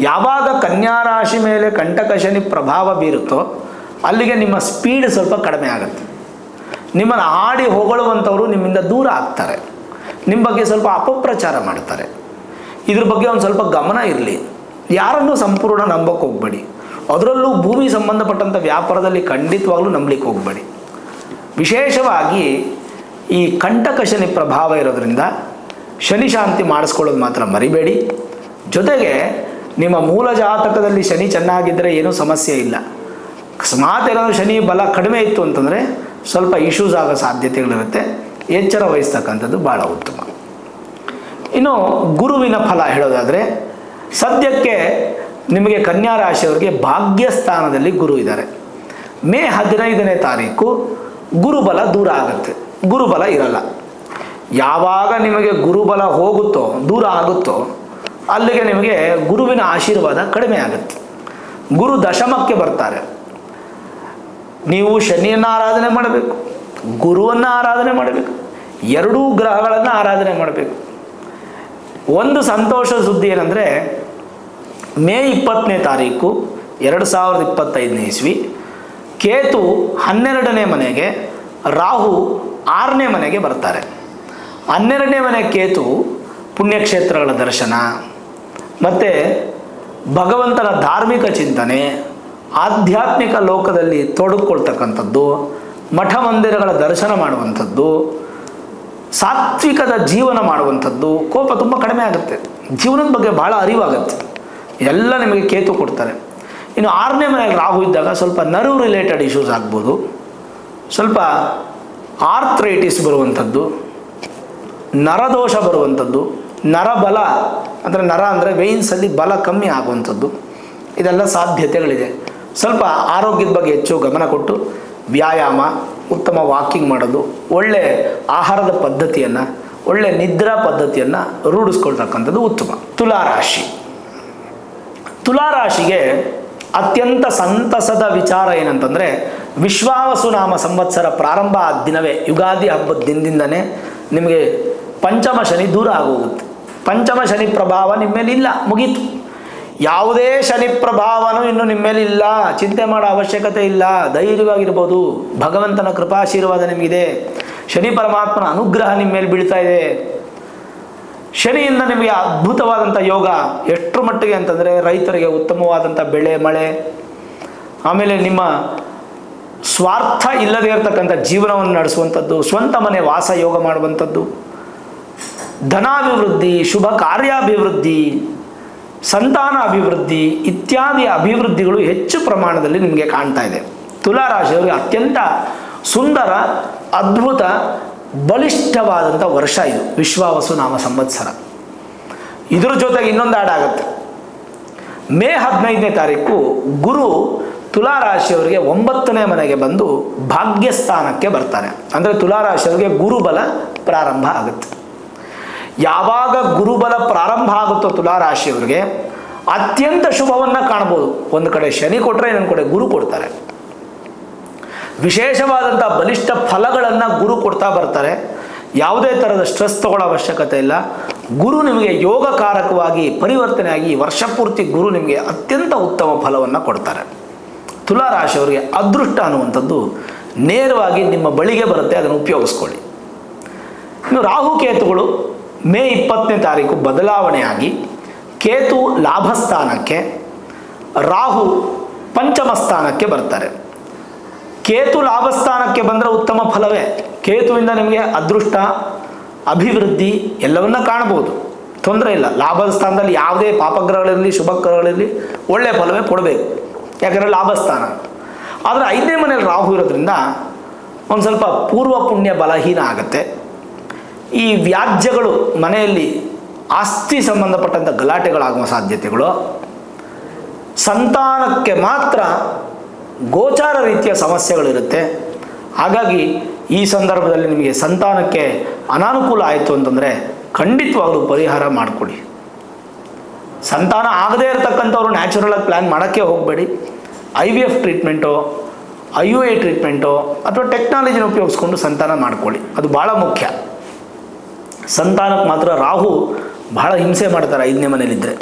ಯಾವಾಗ ಕನ್ಯಾ ರಾಶಿ ಮೇಲೆ ಕಂಟಕ ಶನಿ ಪ್ರಭಾವ ಬೀರುತ್ತೋ ಅಲ್ಲಿಗೆ ನಿಮ್ಮ ಸ್ಪೀಡ್ ಸ್ವಲ್ಪ ಕಡಿಮೆ ಆಗುತ್ತೆ. ನಿಮ್ಮನ್ನು ಆಡಿ ಹೊಗಳುವಂಥವರು ನಿಮ್ಮಿಂದ ದೂರ ಆಗ್ತಾರೆ, ನಿಮ್ಮ ಬಗ್ಗೆ ಸ್ವಲ್ಪ ಅಪಪ್ರಚಾರ ಮಾಡ್ತಾರೆ. ಇದ್ರ ಬಗ್ಗೆ ಒಂದು ಸ್ವಲ್ಪ ಗಮನ ಇರಲಿ. ಯಾರನ್ನೂ ಸಂಪೂರ್ಣ ನಂಬಕ್ಕೆ ಹೋಗಬೇಡಿ. ಅದರಲ್ಲೂ ಭೂಮಿ ಸಂಬಂಧಪಟ್ಟಂಥ ವ್ಯಾಪಾರದಲ್ಲಿ ಖಂಡಿತವಾಗ್ಲೂ ನಂಬಲಿಕ್ಕೆ ಹೋಗಬೇಡಿ. ವಿಶೇಷವಾಗಿ ಈ ಕಂಟಕ ಶನಿ ಪ್ರಭಾವ ಇರೋದ್ರಿಂದ ಶನಿ ಶಾಂತಿ ಮಾಡಿಸ್ಕೊಳ್ಳೋದು ಮಾತ್ರ ಮರಿಬೇಡಿ. ಜೊತೆಗೆ ನಿಮ್ಮ ಮೂಲ ಜಾತಕದಲ್ಲಿ ಶನಿ ಚೆನ್ನಾಗಿದ್ದರೆ ಏನೂ ಸಮಸ್ಯೆ ಇಲ್ಲ. ಅಕಸ್ಮಾತ್ ಏನಾದರೂ ಶನಿ ಬಲ ಕಡಿಮೆ ಇತ್ತು ಅಂತಂದರೆ ಸ್ವಲ್ಪ ಇಶ್ಯೂಸ್ ಆಗೋ ಸಾಧ್ಯತೆಗಳಿರುತ್ತೆ. ಎಚ್ಚರ ವಹಿಸ್ತಕ್ಕಂಥದ್ದು ಭಾಳ ಉತ್ತಮ. ಇನ್ನು ಗುರುವಿನ ಫಲ ಹೇಳೋದಾದರೆ ಸದ್ಯಕ್ಕೆ ನಿಮಗೆ ಕನ್ಯಾ ರಾಶಿಯವರಿಗೆ ಭಾಗ್ಯಸ್ಥಾನದಲ್ಲಿ ಗುರು ಇದ್ದಾರೆ. ಮೇ 15ನೇ ತಾರೀಕು ಗುರುಬಲ ದೂರ ಆಗುತ್ತೆ, ಗುರುಬಲ ಇರಲ್ಲ. ಯಾವಾಗ ನಿಮಗೆ ಗುರುಬಲ ಹೋಗುತ್ತೋ, ದೂರ ಆಗುತ್ತೋ ಅಲ್ಲಿಗೆ ನಿಮಗೆ ಗುರುವಿನ ಆಶೀರ್ವಾದ ಕಡಿಮೆ ಆಗುತ್ತೆ. ಗುರು ದಶಮಕ್ಕೆ ಬರ್ತಾರೆ. ನೀವು ಶನಿಯನ್ನು ಆರಾಧನೆ ಮಾಡಬೇಕು, ಗುರುವನ್ನು ಆರಾಧನೆ ಮಾಡಬೇಕು, ಎರಡೂ ಗ್ರಹಗಳನ್ನು ಆರಾಧನೆ ಮಾಡಬೇಕು. ಒಂದು ಸಂತೋಷ ಸುದ್ದಿ ಏನಂದರೆ ಮೇ 20ನೇ ತಾರೀಕು 2025ನೇ ಇಸ್ವಿ ಕೇತು 12ನೇ ಮನೆಗೆ, ರಾಹು 6ನೇ ಮನೆಗೆ ಬರ್ತಾರೆ. 12ನೇ ಮನೆ ಕೇತು ಪುಣ್ಯಕ್ಷೇತ್ರಗಳ ದರ್ಶನ ಮತ್ತು ಭಗವಂತನ ಧಾರ್ಮಿಕ ಚಿಂತನೆ, ಆಧ್ಯಾತ್ಮಿಕ ಲೋಕದಲ್ಲಿ ತೊಡಗಿಕೊಳ್ತಕ್ಕಂಥದ್ದು, ಮಠ ಮಂದಿರಗಳ ದರ್ಶನ ಮಾಡುವಂಥದ್ದು, ಸಾತ್ವಿಕದ ಜೀವನ ಮಾಡುವಂಥದ್ದು, ಕೋಪ ತುಂಬ ಕಡಿಮೆ ಆಗುತ್ತೆ, ಜೀವನದ ಬಗ್ಗೆ ಭಾಳ ಅರಿವಾಗುತ್ತೆ. ಎಲ್ಲ ನಿಮಗೆ ಕೇತು ಕೊಡ್ತಾರೆ. ಇನ್ನು 6ನೇ ಮನೆಯಲ್ಲಿ ರಾಹು ಇದ್ದಾಗ ಸ್ವಲ್ಪ ನರ್ವ್ ರಿಲೇಟೆಡ್ ಇಶ್ಯೂಸ್ ಆಗ್ಬೋದು, ಸ್ವಲ್ಪ ಆರ್ಥ್ರೈಟಿಸ್ ಬರುವಂಥದ್ದು, ನರದೋಷ ಬರುವಂಥದ್ದು, ನರಬಲ ಅಂದರೆ ನರ ಅಂದರೆ ವೇನ್ಸಲ್ಲಿ ಬಲ ಕಮ್ಮಿ ಆಗುವಂಥದ್ದು, ಇದೆಲ್ಲ ಸಾಧ್ಯತೆಗಳಿದೆ. ಸ್ವಲ್ಪ ಆರೋಗ್ಯದ ಬಗ್ಗೆ ಹೆಚ್ಚು ಗಮನ ಕೊಟ್ಟು ವ್ಯಾಯಾಮ, ಉತ್ತಮ ವಾಕಿಂಗ್ ಮಾಡೋದು, ಒಳ್ಳೆ ಆಹಾರದ ಪದ್ಧತಿಯನ್ನು, ಒಳ್ಳೆ ನಿದ್ರಾ ಪದ್ಧತಿಯನ್ನು ರೂಢಿಸ್ಕೊಳ್ತಕ್ಕಂಥದ್ದು ಉತ್ತಮ. ತುಲಾರಾಶಿ, ತುಲಾರಾಶಿಗೆ ಅತ್ಯಂತ ಸಂತಸದ ವಿಚಾರ ಏನಂತಂದರೆ ವಿಶ್ವಾವಸು ನಾಮ ಸಂವತ್ಸರ ಪ್ರಾರಂಭ ಆದ ದಿನವೇ, ಯುಗಾದಿ ಹಬ್ಬದ ದಿನದಿಂದನೇ ನಿಮಗೆ ಪಂಚಮ ಶನಿ ದೂರ ಆಗೋಗುತ್ತೆ. ಪಂಚಮ ಶನಿ ಪ್ರಭಾವ ನಿಮ್ಮ ಮೇಲೆ ಇಲ್ಲ, ಮುಗೀತು. ಯಾವುದೇ ಶನಿ ಪ್ರಭಾವನೂ ಇನ್ನು ನಿಮ್ಮ ಮೇಲೆ ಇಲ್ಲ, ಚಿಂತೆ ಮಾಡೋ ಅವಶ್ಯಕತೆ ಇಲ್ಲ, ಧೈರ್ಯವಾಗಿರ್ಬೋದು. ಭಗವಂತನ ಕೃಪಾಶೀರ್ವಾದ ನಿಮಗಿದೆ, ಶನಿ ಪರಮಾತ್ಮನ ಅನುಗ್ರಹ ನಿಮ್ಮ ಮೇಲೆ ಬೀಳ್ತಾ ಇದೆ. ಶನಿಯಿಂದ ನಿಮಗೆ ಅದ್ಭುತವಾದಂಥ ಯೋಗ ಎಷ್ಟರ ಮಟ್ಟಿಗೆ ಅಂತಂದರೆ ರೈತರಿಗೆ ಉತ್ತಮವಾದಂಥ ಬೆಳೆ ಮಳೆ, ಆಮೇಲೆ ನಿಮ್ಮ ಸ್ವಾರ್ಥ ಇಲ್ಲದೇ ಇರತಕ್ಕಂಥ ಜೀವನವನ್ನು ನಡೆಸುವಂಥದ್ದು, ಸ್ವಂತ ಮನೆ ವಾಸ ಯೋಗ ಮಾಡುವಂಥದ್ದು, ಧನಾಭಿವೃದ್ಧಿ, ಶುಭ ಕಾರ್ಯಾಭಿವೃದ್ಧಿ, ಸಂತಾನ ಅಭಿವೃದ್ಧಿ ಇತ್ಯಾದಿ ಅಭಿವೃದ್ಧಿಗಳು ಹೆಚ್ಚು ಪ್ರಮಾಣದಲ್ಲಿ ನಿಮಗೆ ಕಾಣ್ತಾ ಇದೆ. ತುಲಾರಾಶಿಯವರಿಗೆ ಅತ್ಯಂತ ಸುಂದರ, ಅದ್ಭುತ, ಬಲಿಷ್ಠವಾದಂಥ ವರ್ಷ ಇದು ವಿಶ್ವಾವಸು ನಾಮ ಸಂವತ್ಸರ. ಇದರ ಜೊತೆಗೆ ಇನ್ನೊಂದು ಆಗುತ್ತೆ. ಮೇ 15ನೇ ತಾರೀಕು ಗುರು ತುಲಾರಾಶಿಯವರಿಗೆ 9ನೇ ಮನೆಗೆ ಬಂದು ಭಾಗ್ಯಸ್ಥಾನಕ್ಕೆ ಬರ್ತಾರೆ. ಅಂದರೆ ತುಲಾರಾಶಿಯವರಿಗೆ ಗುರುಬಲ ಪ್ರಾರಂಭ ಆಗುತ್ತೆ. ಯಾವಾಗ ಗುರುಬಲ ಪ್ರಾರಂಭ ಆಗುತ್ತೋ ತುಲಾರಾಶಿಯವರಿಗೆ ಅತ್ಯಂತ ಶುಭವನ್ನು ಕಾಣ್ಬೋದು. ಒಂದು ಕಡೆ ಶನಿ ಕೊಟ್ಟರೆ ಇನ್ನೊಂದು ಕಡೆ ಗುರು ಕೊಡ್ತಾರೆ. ವಿಶೇಷವಾದಂಥ ಬಲಿಷ್ಠ ಫಲಗಳನ್ನು ಗುರು ಕೊಡ್ತಾ ಬರ್ತಾರೆ. ಯಾವುದೇ ಥರದ ಸ್ಟ್ರೆಸ್ ತಗೊಳ್ಳೋ ಅವಶ್ಯಕತೆ ಇಲ್ಲ. ಗುರು ನಿಮಗೆ ಯೋಗಕಾರಕವಾಗಿ ಪರಿವರ್ತನೆಯಾಗಿ ವರ್ಷ ಪೂರ್ತಿ ಗುರು ನಿಮಗೆ ಅತ್ಯಂತ ಉತ್ತಮ ಫಲವನ್ನು ಕೊಡ್ತಾರೆ. ತುಲಾರಾಶಿಯವರಿಗೆ ಅದೃಷ್ಟ ಅನ್ನುವಂಥದ್ದು ನೇರವಾಗಿ ನಿಮ್ಮ ಬಳಿಗೆ ಬರುತ್ತೆ, ಅದನ್ನು ಉಪಯೋಗಿಸ್ಕೊಳ್ಳಿ. ಇನ್ನು ರಾಹುಕೇತುಗಳು ಮೇ 20ನೇ ತಾರೀಕು ಬದಲಾವಣೆಯಾಗಿ ಕೇತು ಲಾಭಸ್ಥಾನಕ್ಕೆ, ರಾಹು ಪಂಚಮ ಸ್ಥಾನಕ್ಕೆ ಬರ್ತಾರೆ. ಕೇತು ಲಾಭಸ್ಥಾನಕ್ಕೆ ಬಂದರೆ ಉತ್ತಮ ಫಲವೇ. ಕೇತುವಿಂದ ನಿಮಗೆ ಅದೃಷ್ಟ, ಅಭಿವೃದ್ಧಿ ಎಲ್ಲವನ್ನ ಕಾಣ್ಬೋದು, ತೊಂದರೆ ಇಲ್ಲ. ಲಾಭದ ಸ್ಥಾನದಲ್ಲಿ ಯಾವುದೇ ಪಾಪಗ್ರಹಗಳಿರಲಿ ಶುಭ ಗ್ರಹಗಳಿರಲಿ ಒಳ್ಳೆಯ ಫಲವೇ ಕೊಡಬೇಕು, ಯಾಕಂದರೆ ಲಾಭಸ್ಥಾನ. ಆದರೆ 5ನೇ ಮನೆಯಲ್ಲಿ ರಾಹು ಇರೋದ್ರಿಂದ ಒಂದು ಸ್ವಲ್ಪ ಪೂರ್ವ ಪುಣ್ಯ ಬಲಹೀನ ಆಗುತ್ತೆ. ಈ ವ್ಯಾಜ್ಯಗಳು, ಮನೆಯಲ್ಲಿ ಆಸ್ತಿ ಸಂಬಂಧಪಟ್ಟಂಥ ಗಲಾಟೆಗಳಾಗುವ ಸಾಧ್ಯತೆಗಳು, ಸಂತಾನಕ್ಕೆ ಮಾತ್ರ ಗೋಚಾರ ರೀತಿಯ ಸಮಸ್ಯೆಗಳಿರುತ್ತೆ. ಹಾಗಾಗಿ ಈ ಸಂದರ್ಭದಲ್ಲಿ ನಿಮಗೆ ಸಂತಾನಕ್ಕೆ ಅನಾನುಕೂಲ ಆಯಿತು ಅಂತಂದರೆ ಖಂಡಿತವಾಗಲೂ ಪರಿಹಾರ ಮಾಡಿಕೊಡಿ. ಸಂತಾನ ಆಗದೇ ಇರತಕ್ಕಂಥವ್ರು ನ್ಯಾಚುರಲಾಗಿ ಪ್ಲ್ಯಾನ್ ಮಾಡೋಕ್ಕೆ ಹೋಗಬೇಡಿ. IVF ಟ್ರೀಟ್ಮೆಂಟೋ, IUI ಟ್ರೀಟ್ಮೆಂಟೋ ಅಥವಾ ಟೆಕ್ನಾಲಜಿನ ಉಪಯೋಗಿಸ್ಕೊಂಡು ಸಂತಾನ ಮಾಡ್ಕೊಳ್ಳಿ, ಅದು ಭಾಳ ಮುಖ್ಯ. ಸಂತಾನಕ್ಕೆ ಮಾತ್ರ ರಾಹು ಬಹಳ ಹಿಂಸೆ ಮಾಡ್ತಾರೆ 5ನೇ ಮನೇಲಿದ್ದರೆ.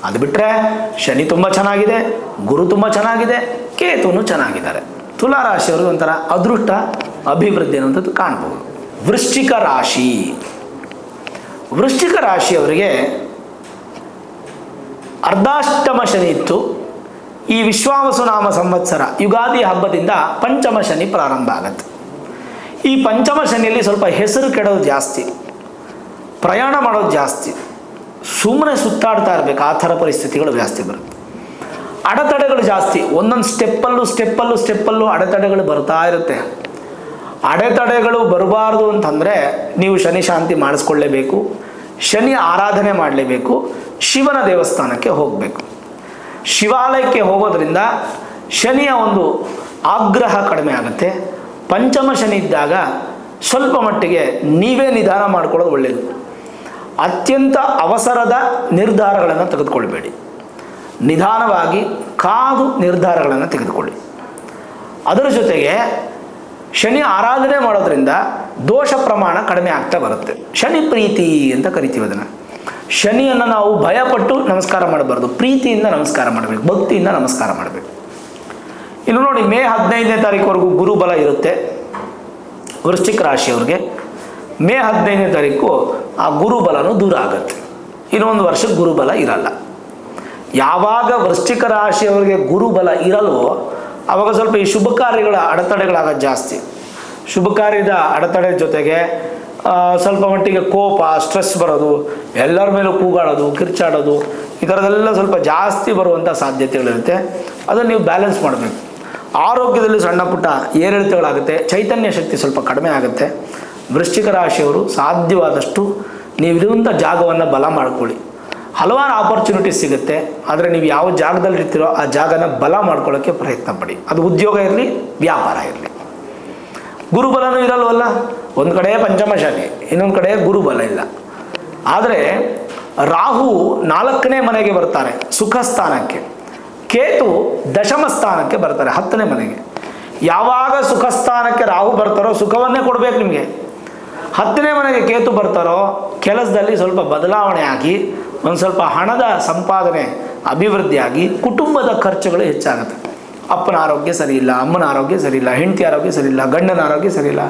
ಅದು ಬಿಟ್ಟರೆ ಶನಿ ತುಂಬ ಚೆನ್ನಾಗಿದೆ, ಗುರು ತುಂಬ ಚೆನ್ನಾಗಿದೆ, ಕೇತುನು ಚೆನ್ನಾಗಿದ್ದಾರೆ. ತುಲಾರಾಶಿಯವ್ರಿಗೆ ಒಂಥರ ಅದೃಷ್ಟ, ಅಭಿವೃದ್ಧಿ ಅನ್ನುವಂಥದ್ದು ಕಾಣ್ಬೋದು. ವೃಶ್ಚಿಕ ರಾಶಿ, ವೃಶ್ಚಿಕ ರಾಶಿಯವರಿಗೆ ಅರ್ಧಾಷ್ಟಮ ಶನಿ ಇತ್ತು. ಈ ವಿಶ್ವಾವಸು ನಾಮ ಸಂವತ್ಸರ ಯುಗಾದಿ ಹಬ್ಬದಿಂದ ಪಂಚಮ ಶನಿ ಪ್ರಾರಂಭ ಆಗುತ್ತೆ. ಈ ಪಂಚಮ ಶನಿಯಲ್ಲಿ ಸ್ವಲ್ಪ ಹೆಸರು ಕೆಡೋದು ಜಾಸ್ತಿ, ಪ್ರಯಾಣ ಮಾಡೋದು ಜಾಸ್ತಿ, ಸುಮ್ಮನೆ ಸುತ್ತಾಡ್ತಾ ಇರಬೇಕು, ಆ ಥರ ಪರಿಸ್ಥಿತಿಗಳು ಜಾಸ್ತಿ ಬರುತ್ತೆ. ಅಡೆತಡೆಗಳು ಜಾಸ್ತಿ, ಒಂದೊಂದು ಸ್ಟೆಪ್ಪಲ್ಲೂ ಅಡೆತಡೆಗಳು ಬರ್ತಾ ಇರುತ್ತೆ. ಅಡೆತಡೆಗಳು ಬರಬಾರ್ದು ಅಂತಂದರೆ ನೀವು ಶನಿ ಶಾಂತಿ ಮಾಡಿಸ್ಕೊಳ್ಳೇಬೇಕು, ಶನಿ ಆರಾಧನೆ ಮಾಡಲೇಬೇಕು, ಶಿವನ ದೇವಸ್ಥಾನಕ್ಕೆ ಹೋಗಬೇಕು. ಶಿವಾಲಯಕ್ಕೆ ಹೋಗೋದ್ರಿಂದ ಶನಿಯ ಒಂದು ಆಗ್ರಹ ಕಡಿಮೆ ಆಗುತ್ತೆ. ಪಂಚಮ ಶನಿ ಇದ್ದಾಗ ಸ್ವಲ್ಪ ಮಟ್ಟಿಗೆ ನೀವೇ ನಿಧಾನ ಮಾಡ್ಕೊಳ್ಳೋದು ಒಳ್ಳೆಯದು. ಅತ್ಯಂತ ಅವಸರದ ನಿರ್ಧಾರಗಳನ್ನು ತೆಗೆದುಕೊಳ್ಬೇಡಿ, ನಿಧಾನವಾಗಿ ಕಾದು ನಿರ್ಧಾರಗಳನ್ನು ತೆಗೆದುಕೊಳ್ಳಿ. ಅದರ ಜೊತೆಗೆ ಶನಿ ಆರಾಧನೆ ಮಾಡೋದ್ರಿಂದ ದೋಷ ಪ್ರಮಾಣ ಕಡಿಮೆ ಆಗ್ತಾ ಬರುತ್ತೆ. ಶನಿ ಪ್ರೀತಿ ಅಂತ ಕರಿತೀವಿ ಅದನ್ನು. ಶನಿಯನ್ನು ನಾವು ಭಯಪಟ್ಟು ನಮಸ್ಕಾರ ಮಾಡಬಾರ್ದು, ಪ್ರೀತಿಯಿಂದ ನಮಸ್ಕಾರ ಮಾಡಬೇಕು, ಭಕ್ತಿಯಿಂದ ನಮಸ್ಕಾರ ಮಾಡಬೇಕು. ಇನ್ನು ನೋಡಿ, ಮೇ 15ನೇ ತಾರೀಕುವರೆಗೂ ಗುರುಬಲ ಇರುತ್ತೆ ವೃಶ್ಚಿಕ ರಾಶಿಯವ್ರಿಗೆ. ಮೇ 15ನೇ ತಾರೀಕು ಆ ಗುರುಬಲನೂ ದೂರ ಆಗುತ್ತೆ. ಇನ್ನೊಂದು ವರ್ಷಕ್ಕೆ ಗುರುಬಲ ಇರಲ್ಲ. ಯಾವಾಗ ವೃಶ್ಚಿಕ ರಾಶಿಯವರಿಗೆ ಗುರುಬಲ ಇರಲ್ವೋ ಆವಾಗ ಸ್ವಲ್ಪ ಈ ಶುಭ ಕಾರ್ಯಗಳ ಅಡೆತಡೆಗಳಾಗೋದು ಜಾಸ್ತಿ. ಶುಭ ಕಾರ್ಯದ ಅಡೆತಡೆ ಜೊತೆಗೆ ಸ್ವಲ್ಪ ಮಟ್ಟಿಗೆ ಕೋಪ, ಸ್ಟ್ರೆಸ್ ಬರೋದು, ಎಲ್ಲರ ಮೇಲೂ ಕೂಗಾಡೋದು, ಕಿರ್ಚಾಡೋದು, ಈ ಥರದೆಲ್ಲ ಸ್ವಲ್ಪ ಜಾಸ್ತಿ ಬರುವಂಥ ಸಾಧ್ಯತೆಗಳಿರುತ್ತೆ. ಅದನ್ನು ನೀವು ಬ್ಯಾಲೆನ್ಸ್ ಮಾಡಬೇಕು. ಆರೋಗ್ಯದಲ್ಲಿ ಸಣ್ಣ ಪುಟ್ಟ ಏರಿಳಿತಗಳಾಗುತ್ತೆ, ಚೈತನ್ಯ ಶಕ್ತಿ ಸ್ವಲ್ಪ ಕಡಿಮೆ ಆಗುತ್ತೆ. ವೃಶ್ಚಿಕ ರಾಶಿಯವರು ಸಾಧ್ಯವಾದಷ್ಟು ನೀವಿರುವಂಥ ಜಾಗವನ್ನು ಬಲ ಮಾಡ್ಕೊಳ್ಳಿ. ಹಲವಾರು ಆಪರ್ಚುನಿಟೀಸ್ ಸಿಗುತ್ತೆ, ಆದರೆ ನೀವು ಯಾವ ಜಾಗದಲ್ಲಿ ಇರ್ತೀರೋ ಆ ಜಾಗನ ಬಲ ಮಾಡ್ಕೊಳ್ಳೋಕ್ಕೆ ಪ್ರಯತ್ನ ಪಡಿ. ಅದು ಉದ್ಯೋಗ ಇರಲಿ, ವ್ಯಾಪಾರ ಇರಲಿ. ಗುರುಬಲನೂ ಇರಲ್ವಲ್ಲ, ಒಂದು ಕಡೆ ಪಂಚಮ ಶನಿ, ಇನ್ನೊಂದು ಕಡೆ ಗುರುಬಲ ಇಲ್ಲ. ಆದರೆ ರಾಹು 4ನೇ ಮನೆಗೆ ಬರ್ತಾರೆ, ಸುಖ ಸ್ಥಾನಕ್ಕೆ. ಕೇತು ದಶಮ ಸ್ಥಾನಕ್ಕೆ ಬರ್ತಾರೆ, 10ನೇ ಮನೆಗೆ. ಯಾವಾಗ ಸುಖ ಸ್ಥಾನಕ್ಕೆ ರಾಹು ಬರ್ತಾರೋ ಸುಖವನ್ನೇ ಕೊಡಬೇಕು ನಿಮಗೆ. 10ನೇ ಮನೆಗೆ ಕೇತು ಬರ್ತಾರೋ ಕೆಲಸದಲ್ಲಿ ಸ್ವಲ್ಪ ಬದಲಾವಣೆ ಆಗಿ ಒಂದು ಸ್ವಲ್ಪ ಹಣದ ಸಂಪಾದನೆ ಅಭಿವೃದ್ಧಿಯಾಗಿ ಕುಟುಂಬದ ಖರ್ಚುಗಳು ಹೆಚ್ಚಾಗುತ್ತೆ. ಅಪ್ಪನ ಆರೋಗ್ಯ ಸರಿಯಿಲ್ಲ, ಅಮ್ಮನ ಆರೋಗ್ಯ ಸರಿಯಿಲ್ಲ, ಹೆಂಡತಿ ಆರೋಗ್ಯ ಸರಿಯಿಲ್ಲ, ಗಂಡನ ಆರೋಗ್ಯ ಸರಿಯಿಲ್ಲ,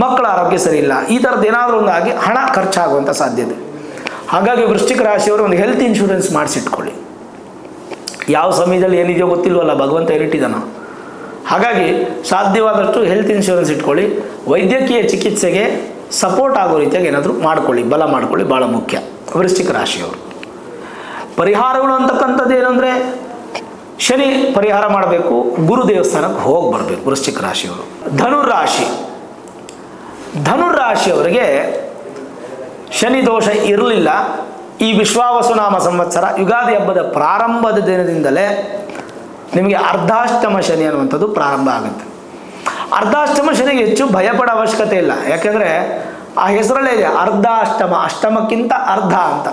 ಮಕ್ಕಳ ಆರೋಗ್ಯ ಸರಿಯಿಲ್ಲ, ಈ ಥರದ್ದು ಏನಾದರೂ ಒಂದಾಗಿ ಹಣ ಖರ್ಚಾಗುವಂಥ ಸಾಧ್ಯತೆ. ಹಾಗಾಗಿ ವೃಶ್ಚಿಕ ರಾಶಿಯವರು ಒಂದು ಹೆಲ್ತ್ ಇನ್ಶೂರೆನ್ಸ್ ಮಾಡಿಸಿಟ್ಕೊಳ್ಳಿ. ಯಾವ ಸಮಯದಲ್ಲಿ ಏನಿದೆಯೋ ಗೊತ್ತಿಲ್ವಲ್ಲ, ಭಗವಂತ ಏನಿಟ್ಟಿದ್ದಾನೋ. ಹಾಗಾಗಿ ಸಾಧ್ಯವಾದಷ್ಟು ಹೆಲ್ತ್ ಇನ್ಶೂರೆನ್ಸ್ ಇಟ್ಕೊಳ್ಳಿ. ವೈದ್ಯಕೀಯ ಚಿಕಿತ್ಸೆಗೆ ಸಪೋರ್ಟ್ ಆಗೋ ರೀತಿಯಾಗಿ ಏನಾದರೂ ಮಾಡ್ಕೊಳ್ಳಿ, ಬಲ ಮಾಡ್ಕೊಳ್ಳಿ, ಭಾಳ ಮುಖ್ಯ ವೃಶ್ಚಿಕ ರಾಶಿಯವರು. ಪರಿಹಾರಗಳು ಅಂತಕ್ಕಂಥದ್ದು ಏನಂದರೆ ಶನಿ ಪರಿಹಾರ ಮಾಡಬೇಕು, ಗುರು ದೇವಸ್ಥಾನಕ್ಕೆ ಹೋಗಿ ಬರಬೇಕು ವೃಶ್ಚಿಕ ರಾಶಿಯವರು. ಧನುರಾಶಿಯವರಿಗೆ ಶನಿ ದೋಷ ಇರಲಿಲ್ಲ. ಈ ವಿಶ್ವಾವಸುನಾಮ ಸಂವತ್ಸರ ಯುಗಾದಿ ಹಬ್ಬದ ಪ್ರಾರಂಭದ ದಿನದಿಂದಲೇ ನಿಮಗೆ ಅರ್ಧಾಷ್ಟಮ ಶನಿ ಅನ್ನುವಂಥದ್ದು ಪ್ರಾರಂಭ ಆಗುತ್ತೆ. ಅರ್ಧಾಷ್ಟಮ ಶನಿಗೆ ಹೆಚ್ಚು ಭಯಪಡೋ ಅವಶ್ಯಕತೆ ಇಲ್ಲ. ಯಾಕೆಂದರೆ ಆ ಹೆಸರಲ್ಲೇ ಇದೆ ಅರ್ಧಾಷ್ಟಮ, ಅಷ್ಟಮಕ್ಕಿಂತ ಅರ್ಧ ಅಂತ.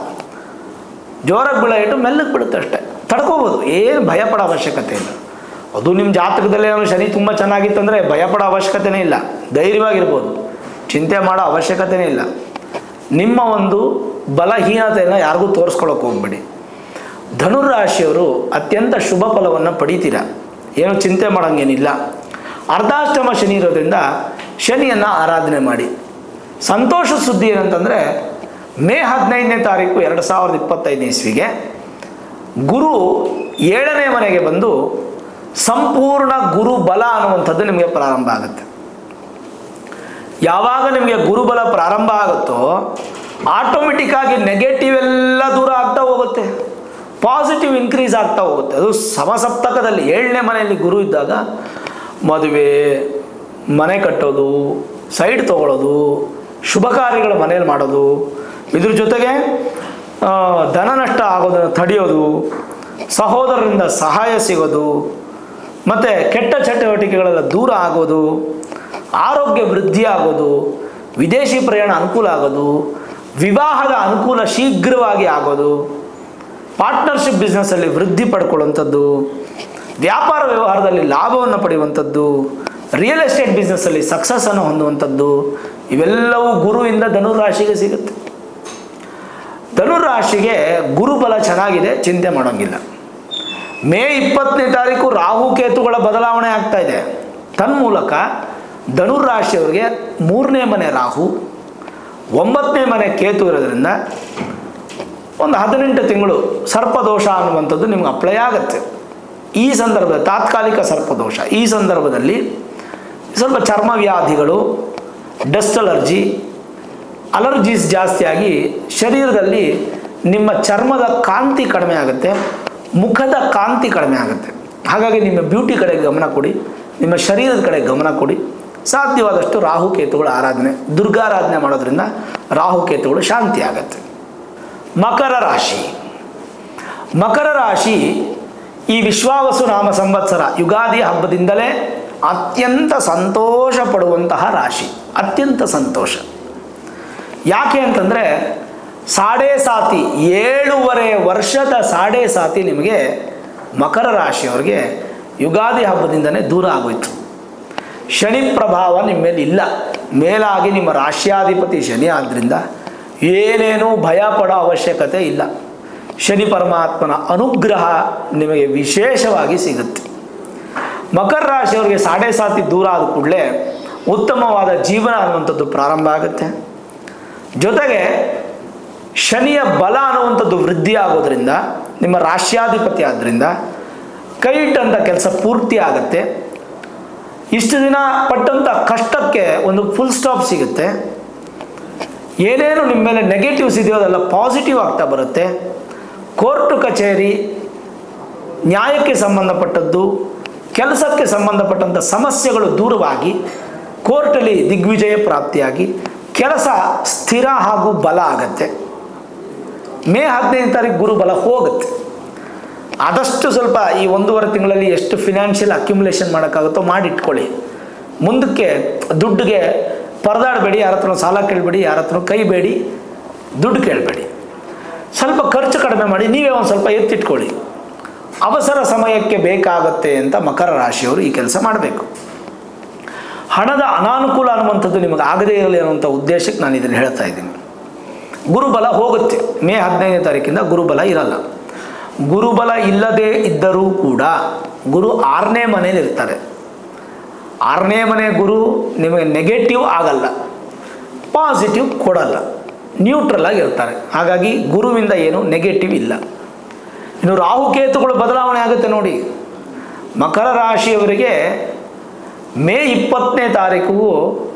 ಜೋರಾಗಿ ಬೀಳ ಮೆಲ್ಲಗೆ ಬಿಡುತ್ತೆ ಅಷ್ಟೇ, ತಡ್ಕೋಬೋದು, ಏನು ಭಯಪಡೋ ಅವಶ್ಯಕತೆ ಇಲ್ಲ. ಅದು ನಿಮ್ಮ ಜಾತಕದಲ್ಲೇ ಶನಿ ತುಂಬ ಚೆನ್ನಾಗಿತ್ತಂದರೆ ಭಯಪಡೋ ಅವಶ್ಯಕತೆಯೇ ಇಲ್ಲ, ಧೈರ್ಯವಾಗಿರ್ಬೋದು, ಚಿಂತೆ ಮಾಡೋ ಅವಶ್ಯಕತೆಯೇ ಇಲ್ಲ. ನಿಮ್ಮ ಒಂದು ಬಲಹೀನತೆಯನ್ನು ಯಾರಿಗೂ ತೋರಿಸ್ಕೊಳ್ಳೋಕೆ ಹೋಗ್ಬೇಡಿ. ಧನುರಾಶಿಯವರು ಅತ್ಯಂತ ಶುಭ ಫಲವನ್ನು ಪಡಿತೀರ, ಏನು ಚಿಂತೆ ಮಾಡೋಂಗೇನಿಲ್ಲ. ಅರ್ಧಾಷ್ಟಮ ಶನಿ ಇರೋದ್ರಿಂದ ಶನಿಯನ್ನು ಆರಾಧನೆ ಮಾಡಿ. ಸಂತೋಷ ಸುದ್ದಿ ಏನಂತಂದರೆ ಮೇ 15ನೇ ತಾರೀಕು 2025 ಇಸ್ವಿಗೆ ಗುರು 7ನೇ ಮನೆಗೆ ಬಂದು ಸಂಪೂರ್ಣ ಗುರು ಬಲ ಅನ್ನುವಂಥದ್ದು ನಿಮಗೆ ಪ್ರಾರಂಭ ಆಗುತ್ತೆ. ಯಾವಾಗ ನಿಮಗೆ ಗುರುಬಲ ಪ್ರಾರಂಭ ಆಗುತ್ತೋ ಆಟೋಮೆಟಿಕ್ಕಾಗಿ ನೆಗೆಟಿವ್ ಎಲ್ಲ ದೂರ ಆಗ್ತಾ ಹೋಗುತ್ತೆ, ಪಾಸಿಟಿವ್ ಇನ್ಕ್ರೀಸ್ ಆಗ್ತಾ ಹೋಗುತ್ತೆ. ಅದು ಸಮಸಪ್ತಕದಲ್ಲಿ 7ನೇ ಮನೆಯಲ್ಲಿ ಗುರು ಇದ್ದಾಗ ಮದುವೆ, ಮನೆ ಕಟ್ಟೋದು, ಸೈಡ್ ತೊಗೊಳ್ಳೋದು, ಶುಭ ಕಾರ್ಯಗಳು ಮನೆಯಲ್ಲಿ ಮಾಡೋದು, ಇದ್ರ ಜೊತೆಗೆ ಧನ ನಷ್ಟ ಆಗೋದನ್ನು ತಡೆಯೋದು, ಸಹೋದರರಿಂದ ಸಹಾಯ ಸಿಗೋದು, ಮತ್ತು ಕೆಟ್ಟ ಚಟುವಟಿಕೆಗಳೆಲ್ಲ ದೂರ ಆಗೋದು, ಆರೋಗ್ಯ ವೃದ್ಧಿ ಆಗೋದು, ವಿದೇಶಿ ಪ್ರಯಾಣ ಅನುಕೂಲ ಆಗೋದು, ವಿವಾಹದ ಅನುಕೂಲ ಶೀಘ್ರವಾಗಿ ಆಗೋದು, ಪಾರ್ಟ್ನರ್ಶಿಪ್ ಬಿಸ್ನೆಸ್ಸಲ್ಲಿ ವೃದ್ಧಿ ಪಡ್ಕೊಳ್ಳುವಂಥದ್ದು, ವ್ಯಾಪಾರ ವ್ಯವಹಾರದಲ್ಲಿ ಲಾಭವನ್ನು ಪಡೆಯುವಂಥದ್ದು, ರಿಯಲ್ ಎಸ್ಟೇಟ್ ಬಿಸ್ನೆಸ್ಸಲ್ಲಿ ಸಕ್ಸಸ್ಸನ್ನು ಹೊಂದುವಂಥದ್ದು, ಇವೆಲ್ಲವೂ ಗುರುವಿಂದ ಧನುರಾಶಿಗೆ ಸಿಗುತ್ತೆ. ಧನುರಾಶಿಗೆ ಗುರುಬಲ ಚೆನ್ನಾಗಿದೆ, ಚಿಂತೆ ಮಾಡೋಂಗಿಲ್ಲ. ಮೇ 20ನೇ ತಾರೀಕು ರಾಹು ಕೇತುಗಳ ಬದಲಾವಣೆ ಆಗ್ತಾ ಇದೆ. ತನ್ಮೂಲಕ ಧನುರಾಶಿಯವರಿಗೆ 3ನೇ ಮನೆ ರಾಹು, 9ನೇ ಮನೆ ಕೇತು ಇರೋದ್ರಿಂದ ಒಂದು 18 ತಿಂಗಳು ಸರ್ಪದೋಷ ಅನ್ನುವಂಥದ್ದು ನಿಮ್ಗೆ ಅಪ್ಲೈ ಆಗುತ್ತೆ. ಈ ಸಂದರ್ಭದಲ್ಲಿ ತಾತ್ಕಾಲಿಕ ಸರ್ಪದೋಷ. ಈ ಸಂದರ್ಭದಲ್ಲಿ ಸ್ವಲ್ಪ ಚರ್ಮ ವ್ಯಾಧಿಗಳು, ಡಸ್ಟ್ ಅಲರ್ಜೀಸ್ ಜಾಸ್ತಿಯಾಗಿ ಶರೀರದಲ್ಲಿ ನಿಮ್ಮ ಚರ್ಮದ ಕಾಂತಿ ಕಡಿಮೆ ಆಗುತ್ತೆ, ಮುಖದ ಕಾಂತಿ ಕಡಿಮೆ ಆಗುತ್ತೆ. ಹಾಗಾಗಿ ನಿಮ್ಮ ಬ್ಯೂಟಿ ಕಡೆಗೆ ಗಮನ ಕೊಡಿ, ನಿಮ್ಮ ಶರೀರದ ಕಡೆ ಗಮನ ಕೊಡಿ. ಸಾಧ್ಯವಾದಷ್ಟು ರಾಹುಕೇತುಗಳ ಆರಾಧನೆ, ದುರ್ಗಾರಾಧನೆ ಮಾಡೋದ್ರಿಂದ ರಾಹುಕೇತುಗಳು ಶಾಂತಿ ಆಗುತ್ತೆ. ಮಕರ ರಾಶಿ ಈ ವಿಶ್ವಾವಸು ನಾಮ ಸಂವತ್ಸರ ಯುಗಾದಿ ಹಬ್ಬದಿಂದಲೇ ಅತ್ಯಂತ ಸಂತೋಷ ಪಡುವಂತಹ ರಾಶಿ. ಅತ್ಯಂತ ಸಂತೋಷ ಯಾಕೆ ಅಂತಂದರೆ 7.5 ವರ್ಷದ 7.5 ನಿಮಗೆ ಮಕರ ರಾಶಿಯವರಿಗೆ ಯುಗಾದಿ ಹಬ್ಬದಿಂದನೇ ದೂರ ಆಗೋಯ್ತು. ಶನಿ ಪ್ರಭಾವ ನಿಮ್ಮ ಮೇಲೆ ಇಲ್ಲ. ಮೇಲಾಗಿ ನಿಮ್ಮ ರಾಶ್ಯಾಧಿಪತಿ ಶನಿ ಆದ್ದರಿಂದ ಏನೇನೂ ಭಯ ಪಡೋ ಅವಶ್ಯಕತೆ ಇಲ್ಲ. ಶನಿ ಪರಮಾತ್ಮನ ಅನುಗ್ರಹ ನಿಮಗೆ ವಿಶೇಷವಾಗಿ ಸಿಗುತ್ತೆ. ಮಕರ ರಾಶಿಯವರಿಗೆ 7.5 ದೂರ ಆದ ಕೂಡಲೇ ಉತ್ತಮವಾದ ಜೀವನ ಅನ್ನುವಂಥದ್ದು ಪ್ರಾರಂಭ ಆಗುತ್ತೆ. ಜೊತೆಗೆ ಶನಿಯ ಬಲ ಅನ್ನುವಂಥದ್ದು ವೃದ್ಧಿ ಆಗೋದ್ರಿಂದ ನಿಮ್ಮ ರಾಶ್ಯಾಧಿಪತಿ ಆದ್ದರಿಂದ ಕೈ ಇಟ್ಟಂಥ ಕೆಲಸ ಪೂರ್ತಿ ಆಗುತ್ತೆ. ಇಷ್ಟು ದಿನ ಪಟ್ಟಂಥ ಕಷ್ಟಕ್ಕೆ ಒಂದು ಫುಲ್ ಸ್ಟಾಪ್ ಸಿಗುತ್ತೆ. ಏನೇನು ನಿಮ್ಮ ಮೇಲೆ ನೆಗೆಟಿವ್ಸ್ ಇದೆಯೋ ಅದೆಲ್ಲ ಪಾಸಿಟಿವ್ ಆಗ್ತಾ ಬರುತ್ತೆ. ಕೋರ್ಟು ಕಚೇರಿ, ನ್ಯಾಯಕ್ಕೆ ಸಂಬಂಧಪಟ್ಟದ್ದು, ಕೆಲಸಕ್ಕೆ ಸಂಬಂಧಪಟ್ಟಂಥ ಸಮಸ್ಯೆಗಳು ದೂರವಾಗಿ ಕೋರ್ಟಲ್ಲಿ ದಿಗ್ವಿಜಯ ಪ್ರಾಪ್ತಿಯಾಗಿ ಕೆಲಸ ಸ್ಥಿರ ಹಾಗೂ ಬಲ ಆಗತ್ತೆ. ಮೇ 15ನೇ ತಾರೀಕು ಗುರು ಬಲ ಹೋಗುತ್ತೆ. ಆದಷ್ಟು ಸ್ವಲ್ಪ ಈ 1.5 ತಿಂಗಳಲ್ಲಿ ಎಷ್ಟು ಫಿನಾನ್ಷಿಯಲ್ ಅಕ್ಯುಮುಲೇಷನ್ ಮಾಡೋಕ್ಕಾಗುತ್ತೋ ಮಾಡಿಟ್ಕೊಳ್ಳಿ. ಮುಂದಕ್ಕೆ ದುಡ್ಡಿಗೆ ಪರದಾಡಬೇಡಿ, ಯಾರ ಹತ್ರ ಸಾಲ ಕೇಳಬೇಡಿ, ಯಾರ ಹತ್ರ ಕೈ ಬೇಡಿ, ದುಡ್ಡು ಕೇಳಬೇಡಿ. ಸ್ವಲ್ಪ ಖರ್ಚು ಕಡಿಮೆ ಮಾಡಿ, ನೀವೇ ಒಂದು ಸ್ವಲ್ಪ ಎತ್ತಿಟ್ಕೊಳ್ಳಿ. ಅವಸರ ಸಮಯಕ್ಕೆ ಬೇಕಾಗುತ್ತೆ ಅಂತ ಮಕರ ರಾಶಿಯವರು ಈ ಕೆಲಸ ಮಾಡಬೇಕು. ಹಣದ ಅನಾನುಕೂಲ ಅನ್ನುವಂಥದ್ದು ನಿಮಗೆ ಆಗದೇ ಇರಲಿ ಅನ್ನುವಂಥ ಉದ್ದೇಶಕ್ಕೆ ನಾನು ಇದನ್ನು ಹೇಳ್ತಾ ಇದ್ದೀನಿ. ಗುರುಬಲ ಹೋಗುತ್ತೆ. ಮೇ 15ನೇ ತಾರೀಕಿಂದ ಗುರುಬಲ ಇರಲ್ಲ. ಗುರುಬಲ ಇಲ್ಲದೇ ಇದ್ದರೂ ಕೂಡ ಗುರು 6ನೇ ಮನೇಲಿ ಇರ್ತಾರೆ. 6ನೇ ಮನೆ ಗುರು ನಿಮಗೆ ನೆಗೆಟಿವ್ ಆಗಲ್ಲ, ಪಾಸಿಟಿವ್ ಕೊಡಲ್ಲ, ನ್ಯೂಟ್ರಲ್ ಆಗಿರ್ತಾರೆ. ಹಾಗಾಗಿ ಗುರುವಿಂದ ಏನು ನೆಗೆಟಿವ್ ಇಲ್ಲ. ಇನ್ನು ರಾಹುಕೇತುಗಳು ಬದಲಾವಣೆ ಆಗುತ್ತೆ ನೋಡಿ. ಮಕರ ರಾಶಿಯವರಿಗೆ ಮೇ 20ನೇ ತಾರೀಕು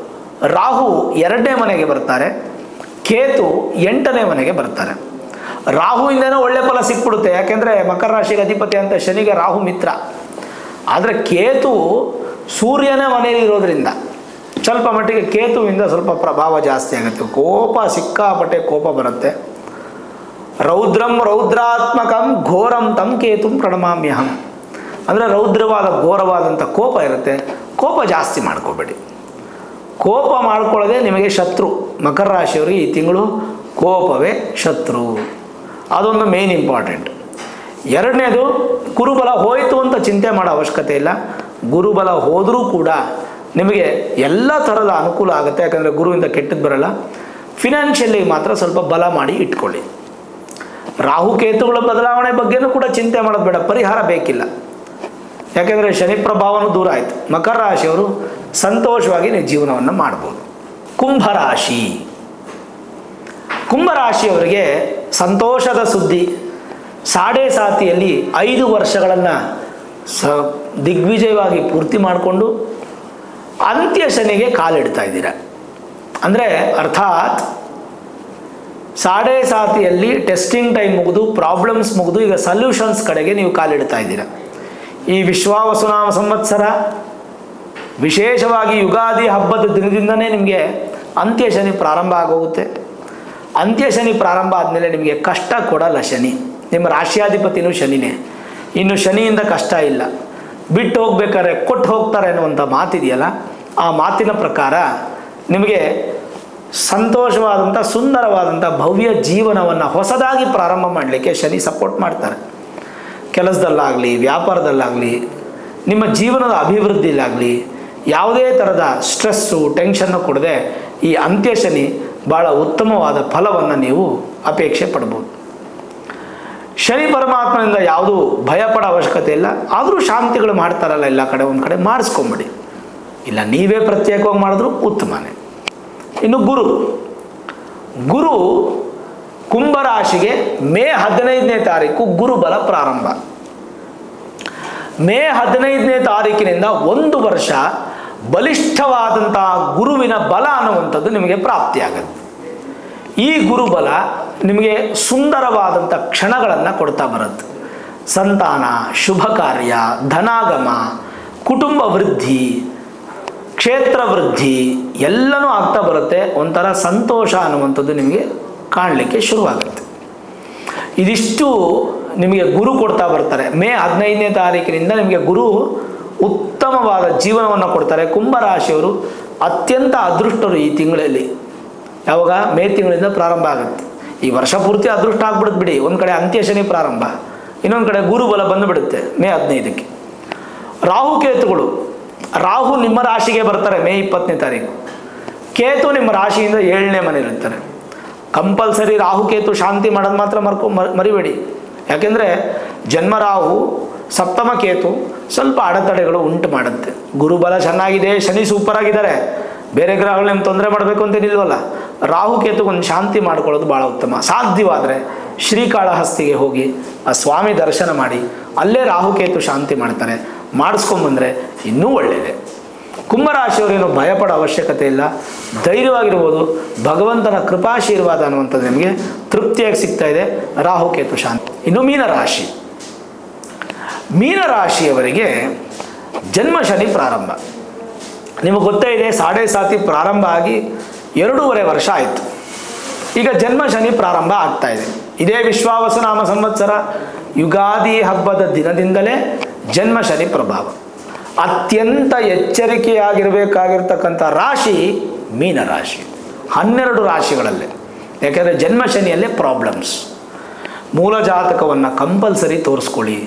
ರಾಹು 2ನೇ ಮನೆಗೆ ಬರ್ತಾರೆ, ಕೇತು 8ನೇ ಮನೆಗೆ ಬರ್ತಾರೆ. ರಾಹುವಿಂದನೂ ಒಳ್ಳೆ ಫಲ ಸಿಕ್ಬಿಡುತ್ತೆ, ಯಾಕೆಂದರೆ ಮಕರ ರಾಶಿಗೆ ಅಧಿಪತಿ ಅಂತ ಶನಿಗೆ ರಾಹು ಮಿತ್ರ. ಆದರೆ ಕೇತು ಸೂರ್ಯನ ಮನೆಯಲ್ಲಿ ಇರೋದ್ರಿಂದ ಸ್ವಲ್ಪ ಮಟ್ಟಿಗೆ ಕೇತುವಿಂದ ಸ್ವಲ್ಪ ಪ್ರಭಾವ ಜಾಸ್ತಿ ಆಗುತ್ತೆ. ಕೋಪ, ಸಿಕ್ಕಾಪಟ್ಟೆ ಕೋಪ ಬರುತ್ತೆ. ರೌದ್ರಂ ರೌದ್ರಾತ್ಮಕಂ ಘೋರಂ ತಂ ಕೇತುಂ ಪ್ರಣಮಾಮ್ಯಹಂ. ಅಂದರೆ ರೌದ್ರವಾದ ಘೋರವಾದಂಥ ಕೋಪ ಇರುತ್ತೆ. ಕೋಪ ಜಾಸ್ತಿ ಮಾಡ್ಕೋಬೇಡಿ. ಕೋಪ ಮಾಡ್ಕೊಳ್ಳೋದೇ ನಿಮಗೆ ಶತ್ರು. ಮಕರ ರಾಶಿಯವರಿಗೆ ಈ ತಿಂಗಳು ಕೋಪವೇ ಶತ್ರು. ಅದೊಂದು ಮೇನ್ ಇಂಪಾರ್ಟೆಂಟ್. ಎರಡನೇದು, ಗುರುಬಲ ಹೋಯಿತು ಅಂತ ಚಿಂತೆ ಮಾಡೋ ಅವಶ್ಯಕತೆ ಇಲ್ಲ. ಗುರುಬಲ ಹೋದರೂ ಕೂಡ ನಿಮಗೆ ಎಲ್ಲ ಥರದ ಅನುಕೂಲ ಆಗುತ್ತೆ, ಯಾಕಂದರೆ ಗುರುವಿಂದ ಕೆಟ್ಟದ್ದು ಬರಲ್ಲ. ಫಿನಾನ್ಷಿಯಲಿ ಮಾತ್ರ ಸ್ವಲ್ಪ ಬಲ ಮಾಡಿ ಇಟ್ಕೊಳ್ಳಿ. ರಾಹುಕೇತುಗಳ ಬದಲಾವಣೆ ಬಗ್ಗೆನೂ ಕೂಡ ಚಿಂತೆ ಮಾಡೋದು ಬೇಡ, ಪರಿಹಾರ ಬೇಕಿಲ್ಲ. ಯಾಕೆಂದರೆ ಶನಿ ಪ್ರಭಾವನೂ ದೂರ ಆಯಿತು. ಮಕರ ರಾಶಿಯವರು ಸಂತೋಷವಾಗಿ ನೀವು ಜೀವನವನ್ನು ಮಾಡ್ಬೋದು. ಕುಂಭರಾಶಿ, ಕುಂಭರಾಶಿಯವರಿಗೆ ಸಂತೋಷದ ಸುದ್ದಿ. ಸಾಡೆ ಸಾತಿಯಲ್ಲಿ 5 ವರ್ಷಗಳನ್ನು ದಿಗ್ವಿಜಯವಾಗಿ ಪೂರ್ತಿ ಮಾಡಿಕೊಂಡು ಅಂತ್ಯ ಶನಿಗೆ ಕಾಲಿಡ್ತಾ ಇದ್ದೀರ. ಅಂದರೆ ಅರ್ಥಾತ್ ಸಾಡೆ ಸಾತಿಯಲ್ಲಿ ಟೆಸ್ಟಿಂಗ್ ಟೈಮ್ ಮುಗಿದು, ಪ್ರಾಬ್ಲಮ್ಸ್ ಮುಗಿದು, ಈಗ ಸಲ್ಯೂಷನ್ಸ್ ಕಡೆಗೆ ನೀವು ಕಾಲಿಡ್ತಾ ಇದ್ದೀರ. ಈ ವಿಶ್ವಾವಸುನಾಮ ಸಂವತ್ಸರ, ವಿಶೇಷವಾಗಿ ಯುಗಾದಿ ಹಬ್ಬದ ದಿನದಿಂದನೇ ನಿಮಗೆ ಅಂತ್ಯ ಶನಿ ಪ್ರಾರಂಭ ಆಗೋಗುತ್ತೆ. ಅಂತ್ಯ ಶನಿ ಪ್ರಾರಂಭ ಆದಮೇಲೆ ನಿಮಗೆ ಕಷ್ಟ ಕೊಡಲ್ಲ ಶನಿ. ನಿಮ್ಮ ರಾಶಿಯಾಧಿಪತಿನೂ ಶನಿನೇ. ಇನ್ನು ಶನಿಯಿಂದ ಕಷ್ಟ ಇಲ್ಲ. ಬಿಟ್ಟು ಹೋಗ್ಬೇಕಾದ್ರೆ ಕೊಟ್ಟು ಹೋಗ್ತಾರೆ ಅನ್ನುವಂಥ ಮಾತಿದೆಯಲ್ಲ, ಆ ಮಾತಿನ ಪ್ರಕಾರ ನಿಮಗೆ ಸಂತೋಷವಾದಂಥ ಸುಂದರವಾದಂಥ ಭವ್ಯ ಜೀವನವನ್ನು ಹೊಸದಾಗಿ ಪ್ರಾರಂಭ ಮಾಡಲಿಕ್ಕೆ ಶನಿ ಸಪೋರ್ಟ್ ಮಾಡ್ತಾರೆ. ಕೆಲಸದಲ್ಲಾಗಲಿ, ವ್ಯಾಪಾರದಲ್ಲಾಗಲಿ, ನಿಮ್ಮ ಜೀವನದ ಅಭಿವೃದ್ಧಿಲಾಗಲಿ ಯಾವುದೇ ಥರದ ಸ್ಟ್ರೆಸ್ಸು, ಟೆನ್ಷನ್ನು ಕೊಡದೆ ಈ ಅಂತ್ಯ ಶನಿ ಭಾಳ ಉತ್ತಮವಾದ ಫಲವನ್ನು ನೀವು ಅಪೇಕ್ಷೆ ಪಡ್ಬೋದು. ಶನಿ ಪರಮಾತ್ಮನಿಂದ ಯಾವುದೂ ಭಯಪಡೋ ಅವಶ್ಯಕತೆ ಇಲ್ಲ. ಆದರೂ ಶಾಂತಿಗಳು ಮಾಡ್ತಾರಲ್ಲ ಎಲ್ಲ ಕಡೆ, ಒಂದು ಕಡೆ ಮಾಡಿಸ್ಕೊಂಬಿಡಿ. ಇಲ್ಲ ನೀವೇ ಪ್ರತ್ಯೇಕವಾಗಿ ಮಾಡಿದ್ರು ಉತ್ತಮನೇ. ಇನ್ನು ಗುರು ಕುಂಭರಾಶಿಗೆ ಮೇ 15ನೇ ತಾರೀಕು ಗುರುಬಲ ಪ್ರಾರಂಭ. ಮೇ 15ನೇ ತಾರೀಕಿನಿಂದ 1 ವರ್ಷ ಬಲಿಷ್ಠವಾದಂತಹ ಗುರುವಿನ ಬಲ ಅನ್ನುವಂಥದ್ದು ನಿಮಗೆ ಪ್ರಾಪ್ತಿಯಾಗುತ್ತೆ. ಈ ಗುರುಬಲ ನಿಮಗೆ ಸುಂದರವಾದಂಥ ಕ್ಷಣಗಳನ್ನು ಕೊಡ್ತಾ ಬರುತ್ತೆ. ಸಂತಾನ, ಶುಭ ಕಾರ್ಯ, ಧನಾಗಮ, ಕುಟುಂಬ ವೃದ್ಧಿ, ಕ್ಷೇತ್ರ ವೃದ್ಧಿ ಎಲ್ಲನೂ ಆಗ್ತಾ ಬರುತ್ತೆ. ಒಂಥರ ಸಂತೋಷ ಅನ್ನುವಂಥದ್ದು ನಿಮಗೆ ಕಾಣಲಿಕ್ಕೆ ಶುರುವಾಗುತ್ತೆ. ಇದಿಷ್ಟು ನಿಮಗೆ ಗುರು ಕೊಡ್ತಾ ಬರ್ತಾರೆ. ಮೇ 15ನೇ ತಾರೀಕಿನಿಂದ ನಿಮಗೆ ಗುರು ಉತ್ತಮವಾದ ಜೀವನವನ್ನು ಕೊಡ್ತಾರೆ. ಕುಂಭರಾಶಿಯವರು ಅತ್ಯಂತ ಅದೃಷ್ಟರು ಈ ತಿಂಗಳಲ್ಲಿ. ಯಾವಾಗ? ಮೇ ತಿಂಗಳಿಂದ ಪ್ರಾರಂಭ ಆಗುತ್ತೆ. ಈ ವರ್ಷ ಪೂರ್ತಿ ಅದೃಷ್ಟ ಆಗ್ಬಿಡುತ್ತೆ ಬಿಡಿ. ಒಂದು ಕಡೆ ಅಂತ್ಯ ಶನಿ ಪ್ರಾರಂಭ, ಇನ್ನೊಂದು ಕಡೆ ಗುರುಬಲ ಬಂದುಬಿಡುತ್ತೆ ಮೇ 15ಕ್ಕೆ. ರಾಹುಕೇತುಗಳು, ರಾಹು ನಿಮ್ಮ ರಾಶಿಗೆ ಬರ್ತಾರೆ ಮೇ 20ನೇ ತಾರೀಕು. ಕೇತು ನಿಮ್ಮ ರಾಶಿಯಿಂದ 7ನೇ ಮನೆಯಲ್ಲಿರ್ತಾರೆ. ಕಂಪಲ್ಸರಿ ರಾಹುಕೇತು ಶಾಂತಿ ಮಾಡೋದು ಮಾತ್ರ ಮರಿಬೇಡಿ. ಯಾಕೆಂದರೆ ಜನ್ಮರಾಹು, ಸಪ್ತಮ ಕೇತು ಸ್ವಲ್ಪ ಅಡೆತಡೆಗಳು ಉಂಟು ಮಾಡುತ್ತೆ. ಗುರುಬಲ ಚೆನ್ನಾಗಿದೆ, ಶನಿ ಸೂಪರ್ ಆಗಿದ್ದಾರೆ, ಬೇರೆ ಗ್ರಹಗಳು ನಿಮ್ಗೆ ತೊಂದರೆ ಮಾಡಬೇಕು ಅಂತೇನಿಲ್ವಲ್ಲ. ರಾಹುಕೇತುಗೊಂದು ಶಾಂತಿ ಮಾಡ್ಕೊಳ್ಳೋದು ಭಾಳ ಉತ್ತಮ. ಸಾಧ್ಯವಾದರೆ ಶ್ರೀಕಾಳಹಸ್ತಿಗೆ ಹೋಗಿ ಆ ಸ್ವಾಮಿ ದರ್ಶನ ಮಾಡಿ ಅಲ್ಲೇ ರಾಹುಕೇತು ಶಾಂತಿ ಮಾಡ್ತಾರೆ, ಮಾಡಿಸ್ಕೊಂಬಂದರೆ ಇನ್ನೂ ಒಳ್ಳೆಯದೇ. ಕುಂಭರಾಶಿಯವರೇನು ಭಯಪಡೋ ಅವಶ್ಯಕತೆ ಇಲ್ಲ, ಧೈರ್ಯವಾಗಿರ್ಬೋದು. ಭಗವಂತನ ಕೃಪಾಶೀರ್ವಾದ ಅನ್ನುವಂಥದ್ದು ನಿಮಗೆ ತೃಪ್ತಿಯಾಗಿ ಸಿಗ್ತಾ ಇದೆ. ರಾಹುಕೇತು ಶಾಂತಿ. ಇನ್ನು ಮೀನರಾಶಿಯವರಿಗೆ ಜನ್ಮ ಶನಿ ಪ್ರಾರಂಭ. ನಿಮಗೆ ಗೊತ್ತೇ ಇದೆ, ಸಾಡೆ ಸಾತಿ ಪ್ರಾರಂಭ ಆಗಿ 2.5 ವರ್ಷ ಆಯಿತು. ಈಗ ಜನ್ಮ ಶನಿ ಪ್ರಾರಂಭ ಆಗ್ತಾ ಇದೆ. ಇದೇ ವಿಶ್ವಾವಸುನಾಮ ಸಂವತ್ಸರ ಯುಗಾದಿ ಹಬ್ಬದ ದಿನದಿಂದಲೇ ಜನ್ಮ ಶನಿ ಪ್ರಭಾವ. ಅತ್ಯಂತ ಎಚ್ಚರಿಕೆಯಾಗಿರಬೇಕಾಗಿರ್ತಕ್ಕಂಥ ರಾಶಿ ಮೀನರಾಶಿ. 12 ರಾಶಿಗಳಲ್ಲೇ. ಯಾಕೆಂದರೆ ಜನ್ಮ ಶನಿಯಲ್ಲೇ ಪ್ರಾಬ್ಲಮ್ಸ್. ಮೂಲ ಜಾತಕವನ್ನು ಕಂಪಲ್ಸರಿ ತೋರಿಸ್ಕೊಳ್ಳಿ,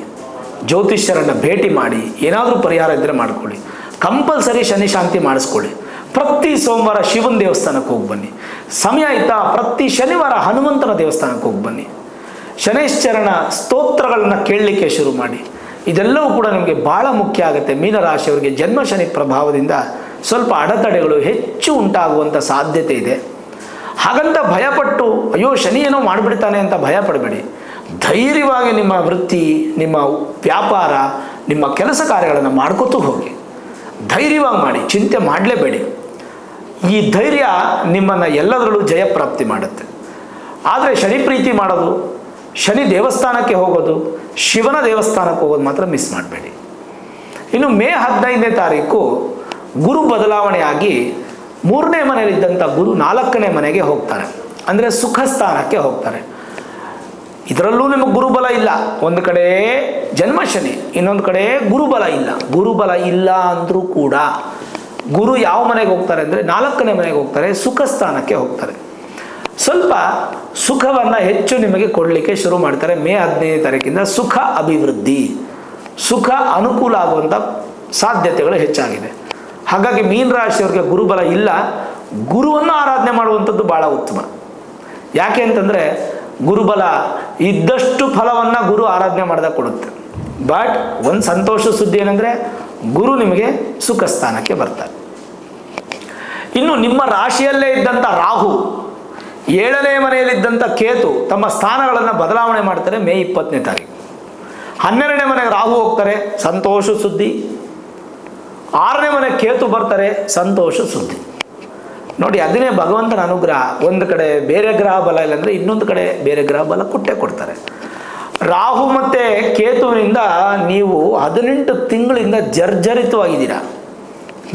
ಜ್ಯೋತಿಷ್ಯರನ್ನು ಭೇಟಿ ಮಾಡಿ, ಏನಾದರೂ ಪರಿಹಾರ ಇದ್ದರೆ ಮಾಡ್ಕೊಳ್ಳಿ. ಕಂಪಲ್ಸರಿ ಶನಿ ಶಾಂತಿ ಮಾಡಿಸ್ಕೊಳ್ಳಿ. ಪ್ರತಿ ಸೋಮವಾರ ಶಿವನ ದೇವಸ್ಥಾನಕ್ಕೆ ಹೋಗಿ ಬನ್ನಿ. ಸಮಯ ಆಯಿತಾ ಪ್ರತಿ ಶನಿವಾರ ಹನುಮಂತನ ದೇವಸ್ಥಾನಕ್ಕೆ ಹೋಗಿ ಬನ್ನಿ. ಶನೈಶ್ಚರಣ ಸ್ತೋತ್ರಗಳನ್ನು ಕೇಳಲಿಕ್ಕೆ ಶುರು ಮಾಡಿ. ಇದೆಲ್ಲವೂ ಕೂಡ ನಿಮಗೆ ಭಾಳ ಮುಖ್ಯ ಆಗುತ್ತೆ. ಮೀನರಾಶಿಯವರಿಗೆ ಜನ್ಮ ಶನಿ ಪ್ರಭಾವದಿಂದ ಸ್ವಲ್ಪ ಅಡೆತಡೆಗಳು ಹೆಚ್ಚು ಉಂಟಾಗುವಂಥ ಸಾಧ್ಯತೆ ಇದೆ. ಹಾಗಂತ ಭಯಪಟ್ಟು ಅಯ್ಯೋ ಶನಿ ಏನೋ ಮಾಡಿಬಿಡ್ತಾನೆ ಅಂತ ಭಯ ಪಡಬೇಡಿ. ಧೈರ್ಯವಾಗಿ ನಿಮ್ಮ ವೃತ್ತಿ, ನಿಮ್ಮ ವ್ಯಾಪಾರ, ನಿಮ್ಮ ಕೆಲಸ ಕಾರ್ಯಗಳನ್ನು ಮಾಡ್ಕೋತೂ ಹೋಗಿ. ಧೈರ್ಯವಾಗಿ ಮಾಡಿ, ಚಿಂತೆ ಮಾಡಲೇಬೇಡಿ. ಈ ಧೈರ್ಯ ನಿಮ್ಮನ್ನು ಎಲ್ಲದರಲ್ಲೂ ಜಯಪ್ರಾಪ್ತಿ ಮಾಡುತ್ತೆ. ಆದರೆ ಶನಿ ಪ್ರೀತಿ ಮಾಡೋದು, ಶನಿ ದೇವಸ್ಥಾನಕ್ಕೆ ಹೋಗೋದು, ಶಿವನ ದೇವಸ್ಥಾನಕ್ಕೆ ಹೋಗೋದು ಮಾತ್ರ ಮಿಸ್ ಮಾಡಬೇಡಿ. ಇನ್ನು ಮೇ 15ನೇ ತಾರೀಕು ಗುರು ಬದಲಾವಣೆಯಾಗಿ 3ನೇ ಮನೆಯಲ್ಲಿದ್ದಂಥ ಗುರು 4ನೇ ಮನೆಗೆ ಹೋಗ್ತಾರೆ. ಅಂದರೆ ಸುಖ ಸ್ಥಾನಕ್ಕೆ ಹೋಗ್ತಾರೆ. ಇದರಲ್ಲೂ ನಿಮಗೆ ಗುರುಬಲ ಇಲ್ಲ. ಒಂದು ಕಡೆ ಜನ್ಮ ಶನಿ, ಇನ್ನೊಂದು ಕಡೆ ಗುರುಬಲ ಇಲ್ಲ. ಗುರುಬಲ ಇಲ್ಲ ಅಂದರೂ ಕೂಡ ಗುರು ಯಾವ ಮನೆಗೆ ಹೋಗ್ತಾರೆ ಅಂದರೆ 4ನೇ ಮನೆಗೆ ಹೋಗ್ತಾರೆ, ಸುಖ ಸ್ಥಾನಕ್ಕೆ ಹೋಗ್ತಾರೆ. ಸ್ವಲ್ಪ ಸುಖವನ್ನು ಹೆಚ್ಚು ನಿಮಗೆ ಕೊಡಲಿಕ್ಕೆ ಶುರು ಮಾಡ್ತಾರೆ. ಮೇ 15ನೇ ತಾರೀಕಿಂದ ಸುಖ ಅಭಿವೃದ್ಧಿ, ಸುಖ ಅನುಕೂಲ ಆಗುವಂಥ ಸಾಧ್ಯತೆಗಳು ಹೆಚ್ಚಾಗಿದೆ. ಹಾಗಾಗಿ ಮೀನರಾಶಿಯವರಿಗೆ ಗುರುಬಲ ಇಲ್ಲ. ಗುರುವನ್ನು ಆರಾಧನೆ ಮಾಡುವಂಥದ್ದು ಭಾಳ ಉತ್ತಮ. ಯಾಕೆ ಅಂತಂದರೆ ಗುರುಬಲ ಇದ್ದಷ್ಟು ಫಲವನ್ನು ಗುರು ಆರಾಧನೆ ಮಾಡಿದಾಗ ಕೊಡುತ್ತೆ. ಬಟ್ ಒಂದು ಸಂತೋಷ ಸುದ್ದಿ ಏನಂದರೆ ಗುರು ನಿಮಗೆ ಸುಖ ಸ್ಥಾನಕ್ಕೆ ಬರ್ತಾರೆ. ಇನ್ನು ನಿಮ್ಮ ರಾಶಿಯಲ್ಲೇ ಇದ್ದಂಥ ರಾಹು, 7ನೇ ಮನೆಯಲ್ಲಿದ್ದಂಥ ಕೇತು ತಮ್ಮ ಸ್ಥಾನಗಳನ್ನು ಬದಲಾವಣೆ ಮಾಡ್ತಾರೆ ಮೇ 20ನೇ ತಾರೀಕು. 12ನೇ ಮನೆಗೆ ರಾಹು ಹೋಗ್ತಾರೆ, ಸಂತೋಷ ಸುದ್ದಿ. 6ನೇ ಮನೆಗೆ ಕೇತು ಬರ್ತಾರೆ, ಸಂತೋಷ ಸುದ್ದಿ. ನೋಡಿ, ಅದನ್ನೇ ಭಗವಂತನ ಅನುಗ್ರಹ. ಒಂದು ಕಡೆ ಬೇರೆ ಗ್ರಹ ಬಲ ಇಲ್ಲಾಂದರೆ ಇನ್ನೊಂದು ಕಡೆ ಬೇರೆ ಗ್ರಹ ಬಲ ಕೊಟ್ಟೇ ಕೊಡ್ತಾರೆ. ರಾಹು ಮತ್ತು ಕೇತುವಿನಿಂದ ನೀವು 18 ತಿಂಗಳಿಂದ ಜರ್ಜರಿತವಾಗಿದ್ದೀರಾ.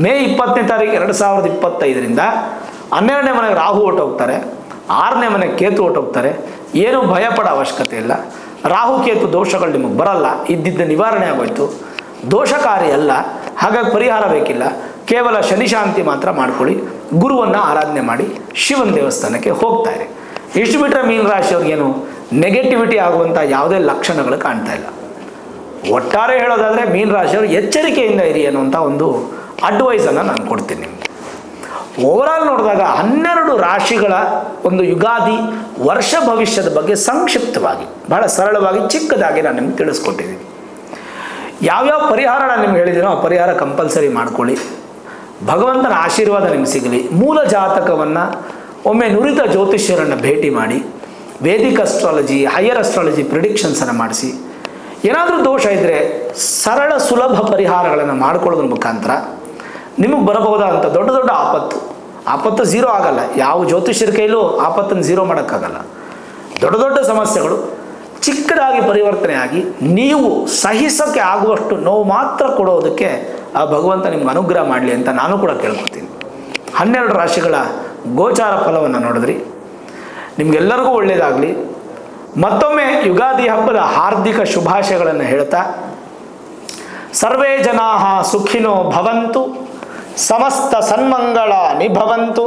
ಮೇ 20ನೇ ತಾರೀಕು 2025ರಿಂದ 12ನೇ ಮನೆಗೆ ರಾಹು ಹೊಟ್ಟೋಗ್ತಾರೆ, 6ನೇ ಮನೆಗೆ ಕೇತು ಹೊಟ್ಟೋಗ್ತಾರೆ. ಏನೂ ಭಯಪಡೋ ಅವಶ್ಯಕತೆ ಇಲ್ಲ. ರಾಹು ಕೇತು ದೋಷಗಳು ನಿಮಗೆ ಬರಲ್ಲ, ಇದ್ದಿದ್ದ ನಿವಾರಣೆ ಆಗೋಯ್ತು. ದೋಷಕಾರಿ ಅಲ್ಲ, ಹಾಗಾಗಿ ಪರಿಹಾರ ಬೇಕಿಲ್ಲ. ಕೇವಲ ಶನಿ ಶಾಂತಿ ಮಾತ್ರ ಮಾಡ್ಕೊಳ್ಳಿ, ಗುರುವನ್ನು ಆರಾಧನೆ ಮಾಡಿ, ಶಿವನ ದೇವಸ್ಥಾನಕ್ಕೆ ಹೋಗ್ತಾರೆ. ಇಷ್ಟು ಬಿಟ್ಟರೆ ಮೀನರಾಶಿಯವ್ರಿಗೇನು ನೆಗೆಟಿವಿಟಿ ಆಗುವಂಥ ಯಾವುದೇ ಲಕ್ಷಣಗಳು ಕಾಣ್ತಾ ಇಲ್ಲ. ಒಟ್ಟಾರೆ ಹೇಳೋದಾದರೆ ಮೀನರಾಶಿಯವರು ಎಚ್ಚರಿಕೆಯಿಂದ ಇರಿ ಅನ್ನುವಂಥ ಒಂದು ಅಡ್ವೈಸನ್ನು ನಾನು ಕೊಡ್ತೀನಿ ನಿಮಗೆ. ಓವರಾಲ್ ನೋಡಿದಾಗ 12 ರಾಶಿಗಳ ಒಂದು ಯುಗಾದಿ ವರ್ಷ ಭವಿಷ್ಯದ ಬಗ್ಗೆ ಸಂಕ್ಷಿಪ್ತವಾಗಿ, ಬಹಳ ಸರಳವಾಗಿ, ಚಿಕ್ಕದಾಗಿ ನಾನು ನಿಮ್ಗೆ ತಿಳಿಸ್ಕೊಟ್ಟಿದ್ದೀನಿ. ಯಾವ್ಯಾವ ಪರಿಹಾರ ನಾನು ನಿಮ್ಗೆ ಹೇಳಿದ್ದೀನೋ ಆ ಪರಿಹಾರ ಕಂಪಲ್ಸರಿ ಮಾಡ್ಕೊಳ್ಳಿ. ಭಗವಂತನ ಆಶೀರ್ವಾದ ನಿಮ್ಗೆ ಸಿಗಲಿ. ಮೂಲ ಜಾತಕವನ್ನು ಒಮ್ಮೆ ನುರಿತ ಜ್ಯೋತಿಷ್ಯರನ್ನು ಭೇಟಿ ಮಾಡಿ, ವೇದಿಕ್ ಅಸ್ಟ್ರಾಲಜಿ, ಹೈಯರ್ ಅಸ್ಟ್ರಾಲಜಿ ಪ್ರಿಡಿಕ್ಷನ್ಸನ್ನು ಮಾಡಿಸಿ, ಏನಾದರೂ ದೋಷ ಇದ್ದರೆ ಸರಳ ಸುಲಭ ಪರಿಹಾರಗಳನ್ನು ಮಾಡ್ಕೊಳ್ಳೋದ್ರ ಮುಖಾಂತರ ನಿಮಗೆ ಬರಬಹುದಾದಂಥ ದೊಡ್ಡ ದೊಡ್ಡ ಆಪತ್ತು ಝೀರೋ ಆಗಲ್ಲ. ಯಾವ ಜ್ಯೋತಿಷ್ಯರ ಕೈಲೂ ಆಪತ್ತನ್ನು ಝೀರೋ ಮಾಡೋಕ್ಕಾಗಲ್ಲ. ದೊಡ್ಡ ದೊಡ್ಡ ಸಮಸ್ಯೆಗಳು ಚಿಕ್ಕದಾಗಿ ಪರಿವರ್ತನೆ ಆಗಿ ನೀವು ಸಹಿಸೋಕ್ಕೆ ಆಗುವಷ್ಟು ನೋವು ಮಾತ್ರ ಕೊಡೋದಕ್ಕೆ ಆ ಭಗವಂತ ನಿಮ್ಗೆ ಅನುಗ್ರಹ ಮಾಡಲಿ ಅಂತ ನಾನು ಕೂಡ ಕೇಳ್ಕೊತೀನಿ. 12 ರಾಶಿಗಳ ಗೋಚಾರ ಫಲವನ್ನು ನೋಡಿದ್ರಿ. ನಿಮಗೆಲ್ಲರಿಗೂ ಒಳ್ಳೆಯದಾಗಲಿ. ಮತ್ತೊಮ್ಮೆ ಯುಗಾದಿ ಹಬ್ಬದ ಹಾರ್ದಿಕ ಶುಭಾಶಯಗಳನ್ನು ಹೇಳ್ತಾ, ಸರ್ವೇ ಜನಾಃ ಸುಖಿನೋ ಭವಂತು, ಸಮಸ್ತ ಸನ್ಮಂಗಳಾನಿ ಭವಂತು.